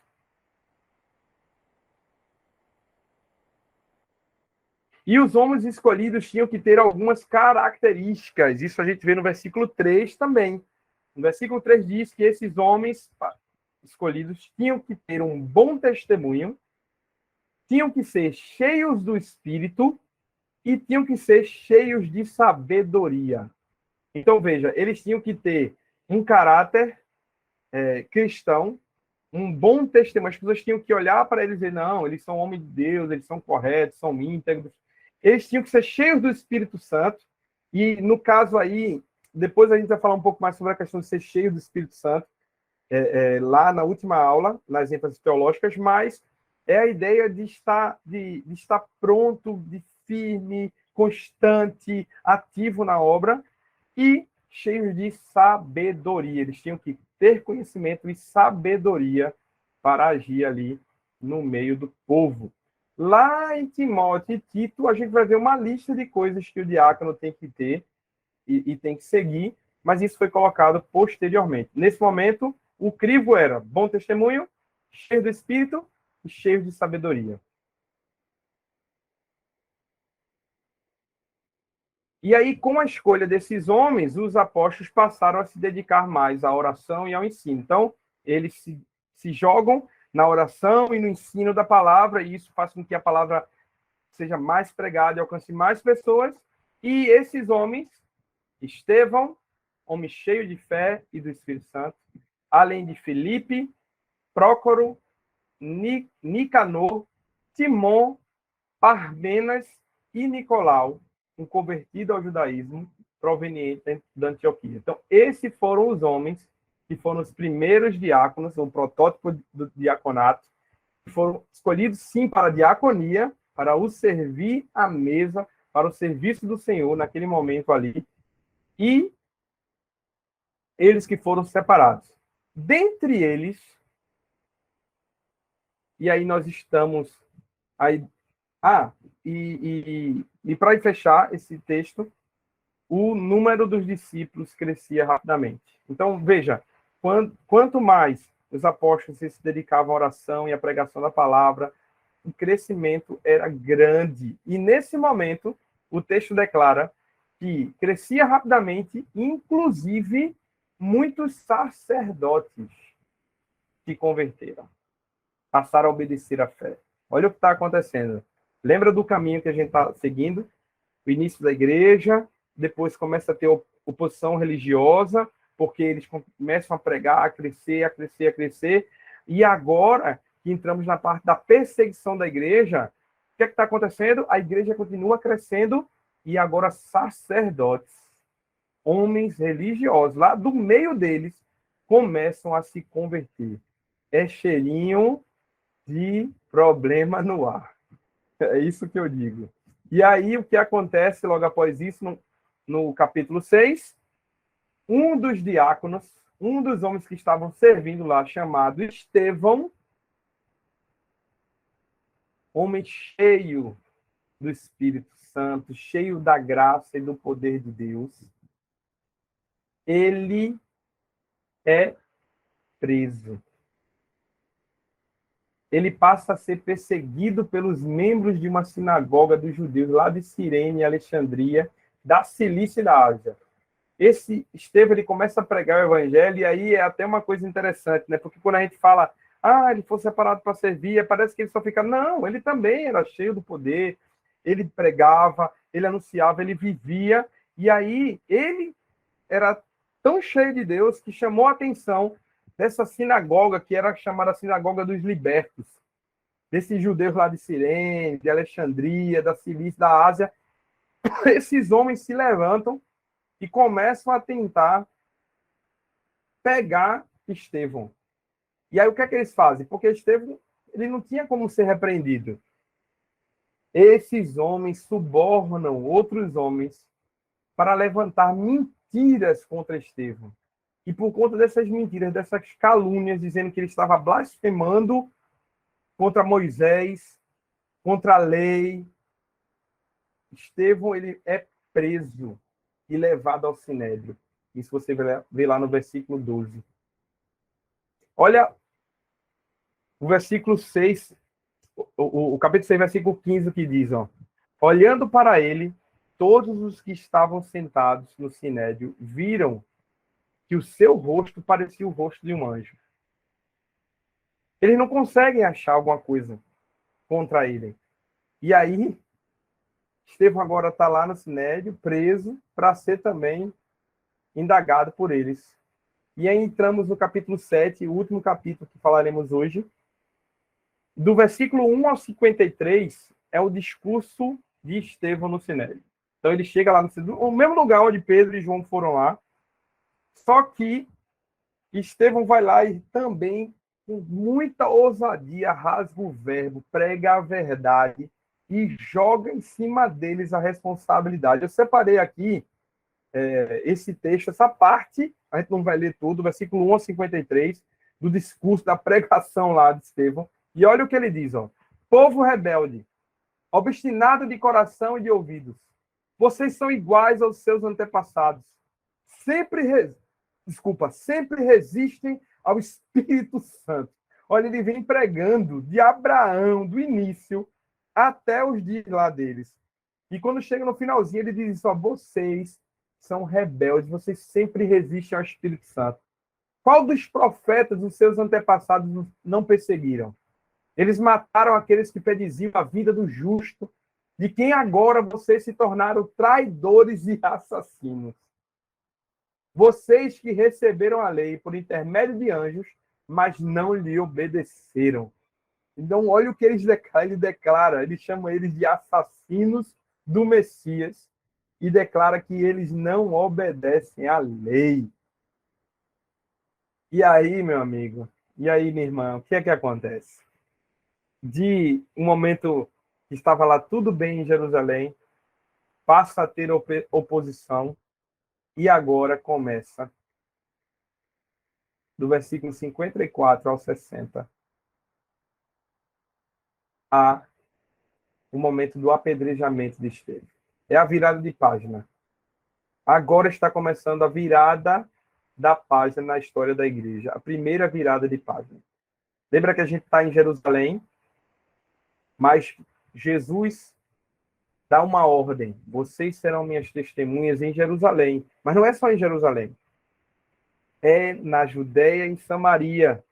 E os homens escolhidos tinham que ter algumas características. Isso a gente vê no versículo 3 também. No versículo 3 diz que esses homens escolhidos tinham que ter um bom testemunho, tinham que ser cheios do Espírito e tinham que ser cheios de sabedoria. Então, veja, eles tinham que ter um caráter cristão, um bom testemunho. As pessoas tinham que olhar para eles e dizer, não, eles são homens de Deus, eles são corretos, são íntegros. Eles tinham que ser cheios do Espírito Santo. E, no caso aí, depois a gente vai falar um pouco mais sobre a questão de ser cheio do Espírito Santo, lá na última aula, nas ênfases teológicas, mas é a ideia de estar pronto, de firme, constante, ativo na obra e cheios de sabedoria. Eles tinham que ter conhecimento e sabedoria para agir ali no meio do povo. Lá em Timóteo e Tito, a gente vai ver uma lista de coisas que o diácono tem que ter e tem que seguir, mas isso foi colocado posteriormente. Nesse momento, o crivo era bom testemunho, cheio do Espírito e cheio de sabedoria. E aí, com a escolha desses homens, os apóstolos passaram a se dedicar mais à oração e ao ensino. Então, eles se jogam na oração e no ensino da palavra, e isso faz com que a palavra seja mais pregada e alcance mais pessoas. E esses homens, Estevão, homem cheio de fé e do Espírito Santo, além de Filipe, Prócoro, Nicanor, Timon, Parmenas e Nicolau, um convertido ao judaísmo proveniente da Antioquia. Então, esses foram os homens que foram os primeiros diáconos, o protótipo do diaconato, que foram escolhidos, sim, para a diaconia, para o servir à mesa, para o serviço do Senhor naquele momento ali, e eles que foram separados. Dentre eles, e aí nós estamos aí. E para fechar esse texto, o número dos discípulos crescia rapidamente. Então, veja, quanto mais os apóstolos se dedicavam à oração e à pregação da palavra, o crescimento era grande. E nesse momento, o texto declara que crescia rapidamente, inclusive muitos sacerdotes se converteram, passaram a obedecer à fé. Olha o que está acontecendo. Lembra do caminho que a gente está seguindo? O início da igreja, depois começa a ter oposição religiosa, porque eles começam a pregar, a crescer, a crescer, a crescer. E agora que entramos na parte da perseguição da igreja, o que é que está acontecendo? A igreja continua crescendo e agora sacerdotes, homens religiosos, lá do meio deles, começam a se converter. É cheirinho de problema no ar. É isso que eu digo. E aí, o que acontece logo após isso, no capítulo 6, um dos diáconos, um dos homens que estavam servindo lá, chamado Estevão, homem cheio do Espírito Santo, cheio da graça e do poder de Deus, ele é preso. Ele passa a ser perseguido pelos membros de uma sinagoga dos judeus lá de Cirene e Alexandria, da Cilícia e da Ásia. Esse Estevão, ele começa a pregar o evangelho, e aí é até uma coisa interessante, né? Porque quando a gente fala, ele foi separado para servir, parece que ele só fica... Não, ele também era cheio do poder, ele pregava, ele anunciava, ele vivia, e aí ele era tão cheio de Deus que chamou a atenção dessa sinagoga, que era chamada Sinagoga dos Libertos, desses judeus lá de Cirene, de Alexandria, da Cilícia, da Ásia. Esses homens se levantam e começam a tentar pegar Estevão. E aí o que é que eles fazem? Porque Estevão, ele não tinha como ser repreendido. Esses homens subornam outros homens para levantar mentiras contra Estevão. E por conta dessas mentiras, dessas calúnias, dizendo que ele estava blasfemando contra Moisés, contra a lei, Estevão ele é preso e levado ao sinédrio. Isso você vê lá no versículo 12. Olha o versículo 6, o capítulo 6, versículo 15, que diz, ó, olhando para ele, todos os que estavam sentados no sinédrio viram que o seu rosto parecia o rosto de um anjo. Eles não conseguem achar alguma coisa contra ele. E aí, Estevão agora está lá no sinédrio, preso, para ser também indagado por eles. E aí entramos no capítulo 7, o último capítulo que falaremos hoje. Do versículo 1 ao 53 é o discurso de Estevão no sinédrio. Então ele chega lá no mesmo lugar onde Pedro e João foram lá, só que Estevão vai lá e também, com muita ousadia, rasga o verbo, prega a verdade e joga em cima deles a responsabilidade. Eu separei aqui esse texto, essa parte, a gente não vai ler tudo, versículo 1 ao 53, do discurso, da pregação lá de Estevão. E olha o que ele diz, ó. Povo rebelde, obstinado de coração e de ouvidos, vocês são iguais aos seus antepassados. Sempre resistem ao Espírito Santo. Olha, ele vem pregando de Abraão, do início, até os dias lá deles. E quando chega no finalzinho, ele diz isso, vocês são rebeldes, vocês sempre resistem ao Espírito Santo. Qual dos profetas os seus antepassados não perseguiram? Eles mataram aqueles que prediziam a vida do justo, de quem agora vocês se tornaram traidores e assassinos. Vocês que receberam a lei por intermédio de anjos, mas não lhe obedeceram. Então, olha o que ele declara. Ele chama eles de assassinos do Messias e declara que eles não obedecem à lei. E aí, meu amigo, e aí, minha irmã, o que é que acontece? De um momento que estava lá tudo bem em Jerusalém, passa a ter oposição, e agora começa, do versículo 54 ao 60, o momento do apedrejamento de Estevão. É a virada de página. Agora está começando a virada da página na história da igreja. A primeira virada de página. Lembra que a gente está em Jerusalém, mas Jesus dá uma ordem. Vocês serão minhas testemunhas em Jerusalém. Mas não é só em Jerusalém. É na Judéia e em Samaria.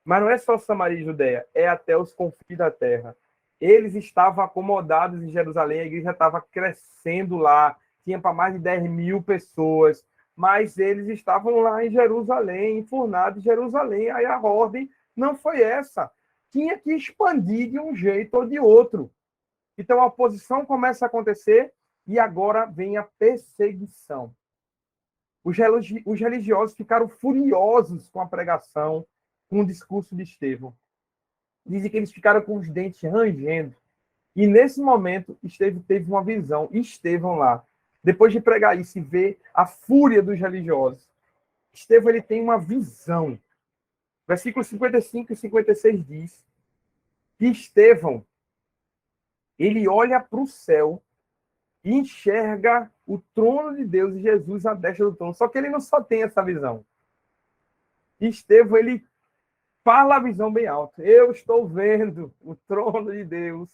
Mas não é só Samaria e Judéia. É até os confins da terra. Eles estavam acomodados em Jerusalém. A igreja estava crescendo lá. Tinha para mais de 10.000 pessoas. Mas eles estavam lá em Jerusalém, enfurnados em Jerusalém. Aí a ordem não foi essa. Tinha que expandir de um jeito ou de outro. Então a oposição começa a acontecer e agora vem a perseguição. Os religiosos ficaram furiosos com a pregação, com o discurso de Estevão. Dizem que eles ficaram com os dentes rangendo. E nesse momento, Estevão teve uma visão. Estevão lá, depois de pregar isso e ver a fúria dos religiosos, Estevão ele tem uma visão. Versículos 55 e 56 diz que Estevão ele olha para o céu e enxerga o trono de Deus e Jesus à destra do trono. Só que ele não só tem essa visão. Estevão, ele fala a visão bem alta. Eu estou vendo o trono de Deus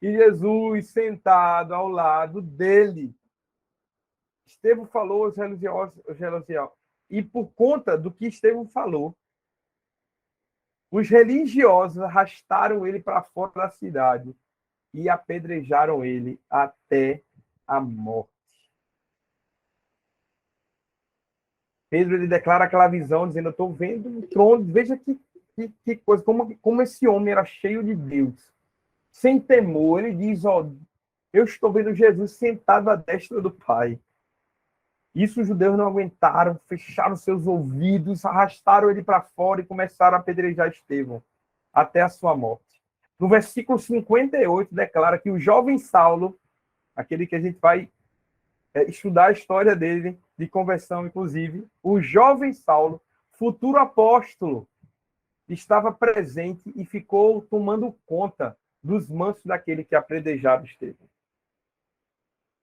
e Jesus sentado ao lado dele. Estevão falou aos religiosos. E por conta do que Estevão falou, os religiosos arrastaram ele para fora da cidade e apedrejaram ele até a morte. Pedro ele declara aquela visão, dizendo, eu estou vendo o trono, veja que coisa, como esse homem era cheio de Deus, sem temor. Ele diz, eu estou vendo Jesus sentado à destra do Pai. Isso os judeus não aguentaram, fecharam seus ouvidos, arrastaram ele para fora e começaram a apedrejar Estevão até a sua morte. No versículo 58, declara que o jovem Saulo, aquele que a gente vai estudar a história dele, de conversão, inclusive, o jovem Saulo, futuro apóstolo, estava presente e ficou tomando conta dos mansos daquele que apedrejava Estevão.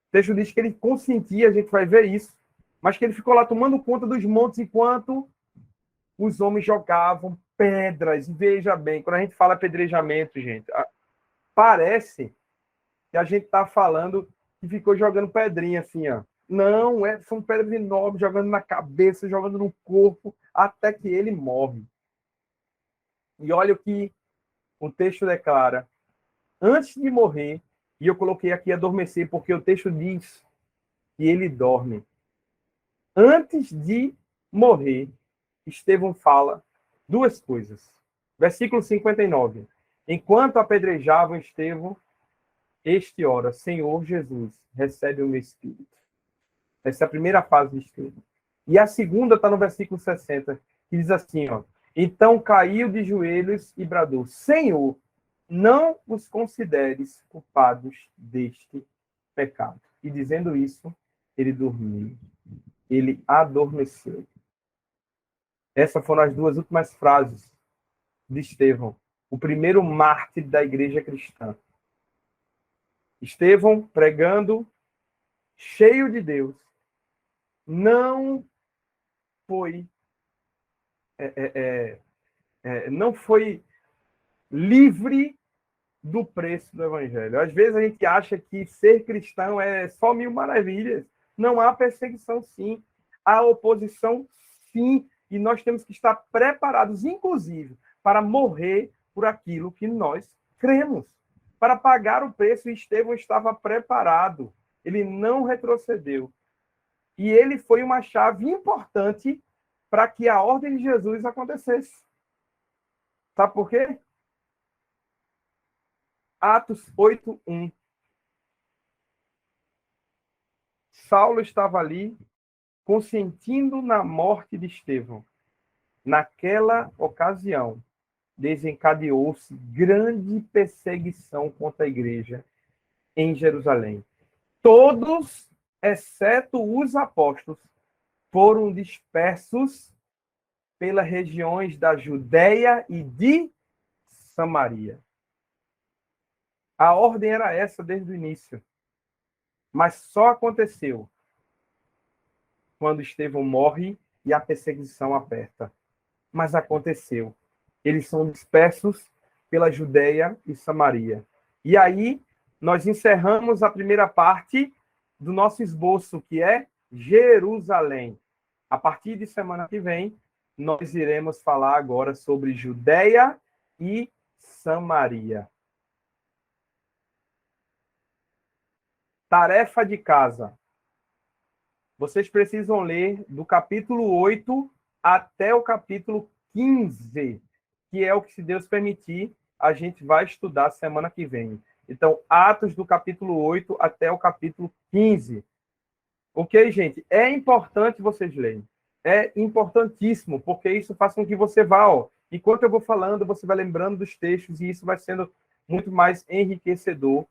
O texto diz que ele consentia, a gente vai ver isso, mas que ele ficou lá tomando conta dos montes enquanto os homens jogavam pedras. E veja bem, quando a gente fala apedrejamento, gente, parece que a gente está falando que ficou jogando pedrinha assim, ó. Não, são pedras enormes, jogando na cabeça, jogando no corpo, até que ele morre. E olha o que o texto declara. Antes de morrer, e eu coloquei aqui adormecer, porque o texto diz que ele dorme. Antes de morrer, Estevão fala duas coisas. Versículo 59. Enquanto apedrejavam Estevão, este ora, Senhor Jesus, recebe o meu espírito. Essa é a primeira fase de Estevão. E a segunda está no versículo 60, que diz assim, ó. Então caiu de joelhos e bradou, Senhor, não os consideres culpados deste pecado. E dizendo isso, ele dormiu. Ele adormeceu. Essas foram as duas últimas frases de Estevão, o primeiro mártir da igreja cristã. Estevão pregando, cheio de Deus, não foi não foi livre do preço do evangelho. Às vezes a gente acha que ser cristão é só mil maravilhas. Não há perseguição, sim. Há oposição, sim. E nós temos que estar preparados, inclusive, para morrer por aquilo que nós cremos. Para pagar o preço, Estevão estava preparado. Ele não retrocedeu. E ele foi uma chave importante para que a ordem de Jesus acontecesse. Sabe por quê? Atos 8:1. Saulo estava ali consentindo na morte de Estevão. Naquela ocasião, desencadeou-se grande perseguição contra a igreja em Jerusalém. Todos, exceto os apóstolos, foram dispersos pelas regiões da Judéia e de Samaria. A ordem era essa desde o início, mas só aconteceu quando Estevão morre e a perseguição aperta. Mas aconteceu. Eles são dispersos pela Judéia e Samaria. E aí, nós encerramos a primeira parte do nosso esboço, que é Jerusalém. A partir de semana que vem, nós iremos falar agora sobre Judéia e Samaria. Tarefa de casa. Vocês precisam ler do capítulo 8 até o capítulo 15, que é o que, se Deus permitir, a gente vai estudar semana que vem. Então, Atos do capítulo 8 até o capítulo 15. Ok, gente? É importante vocês lerem. É importantíssimo, porque isso faz com que você vá, ó, enquanto eu vou falando, você vai lembrando dos textos, e isso vai sendo muito mais enriquecedor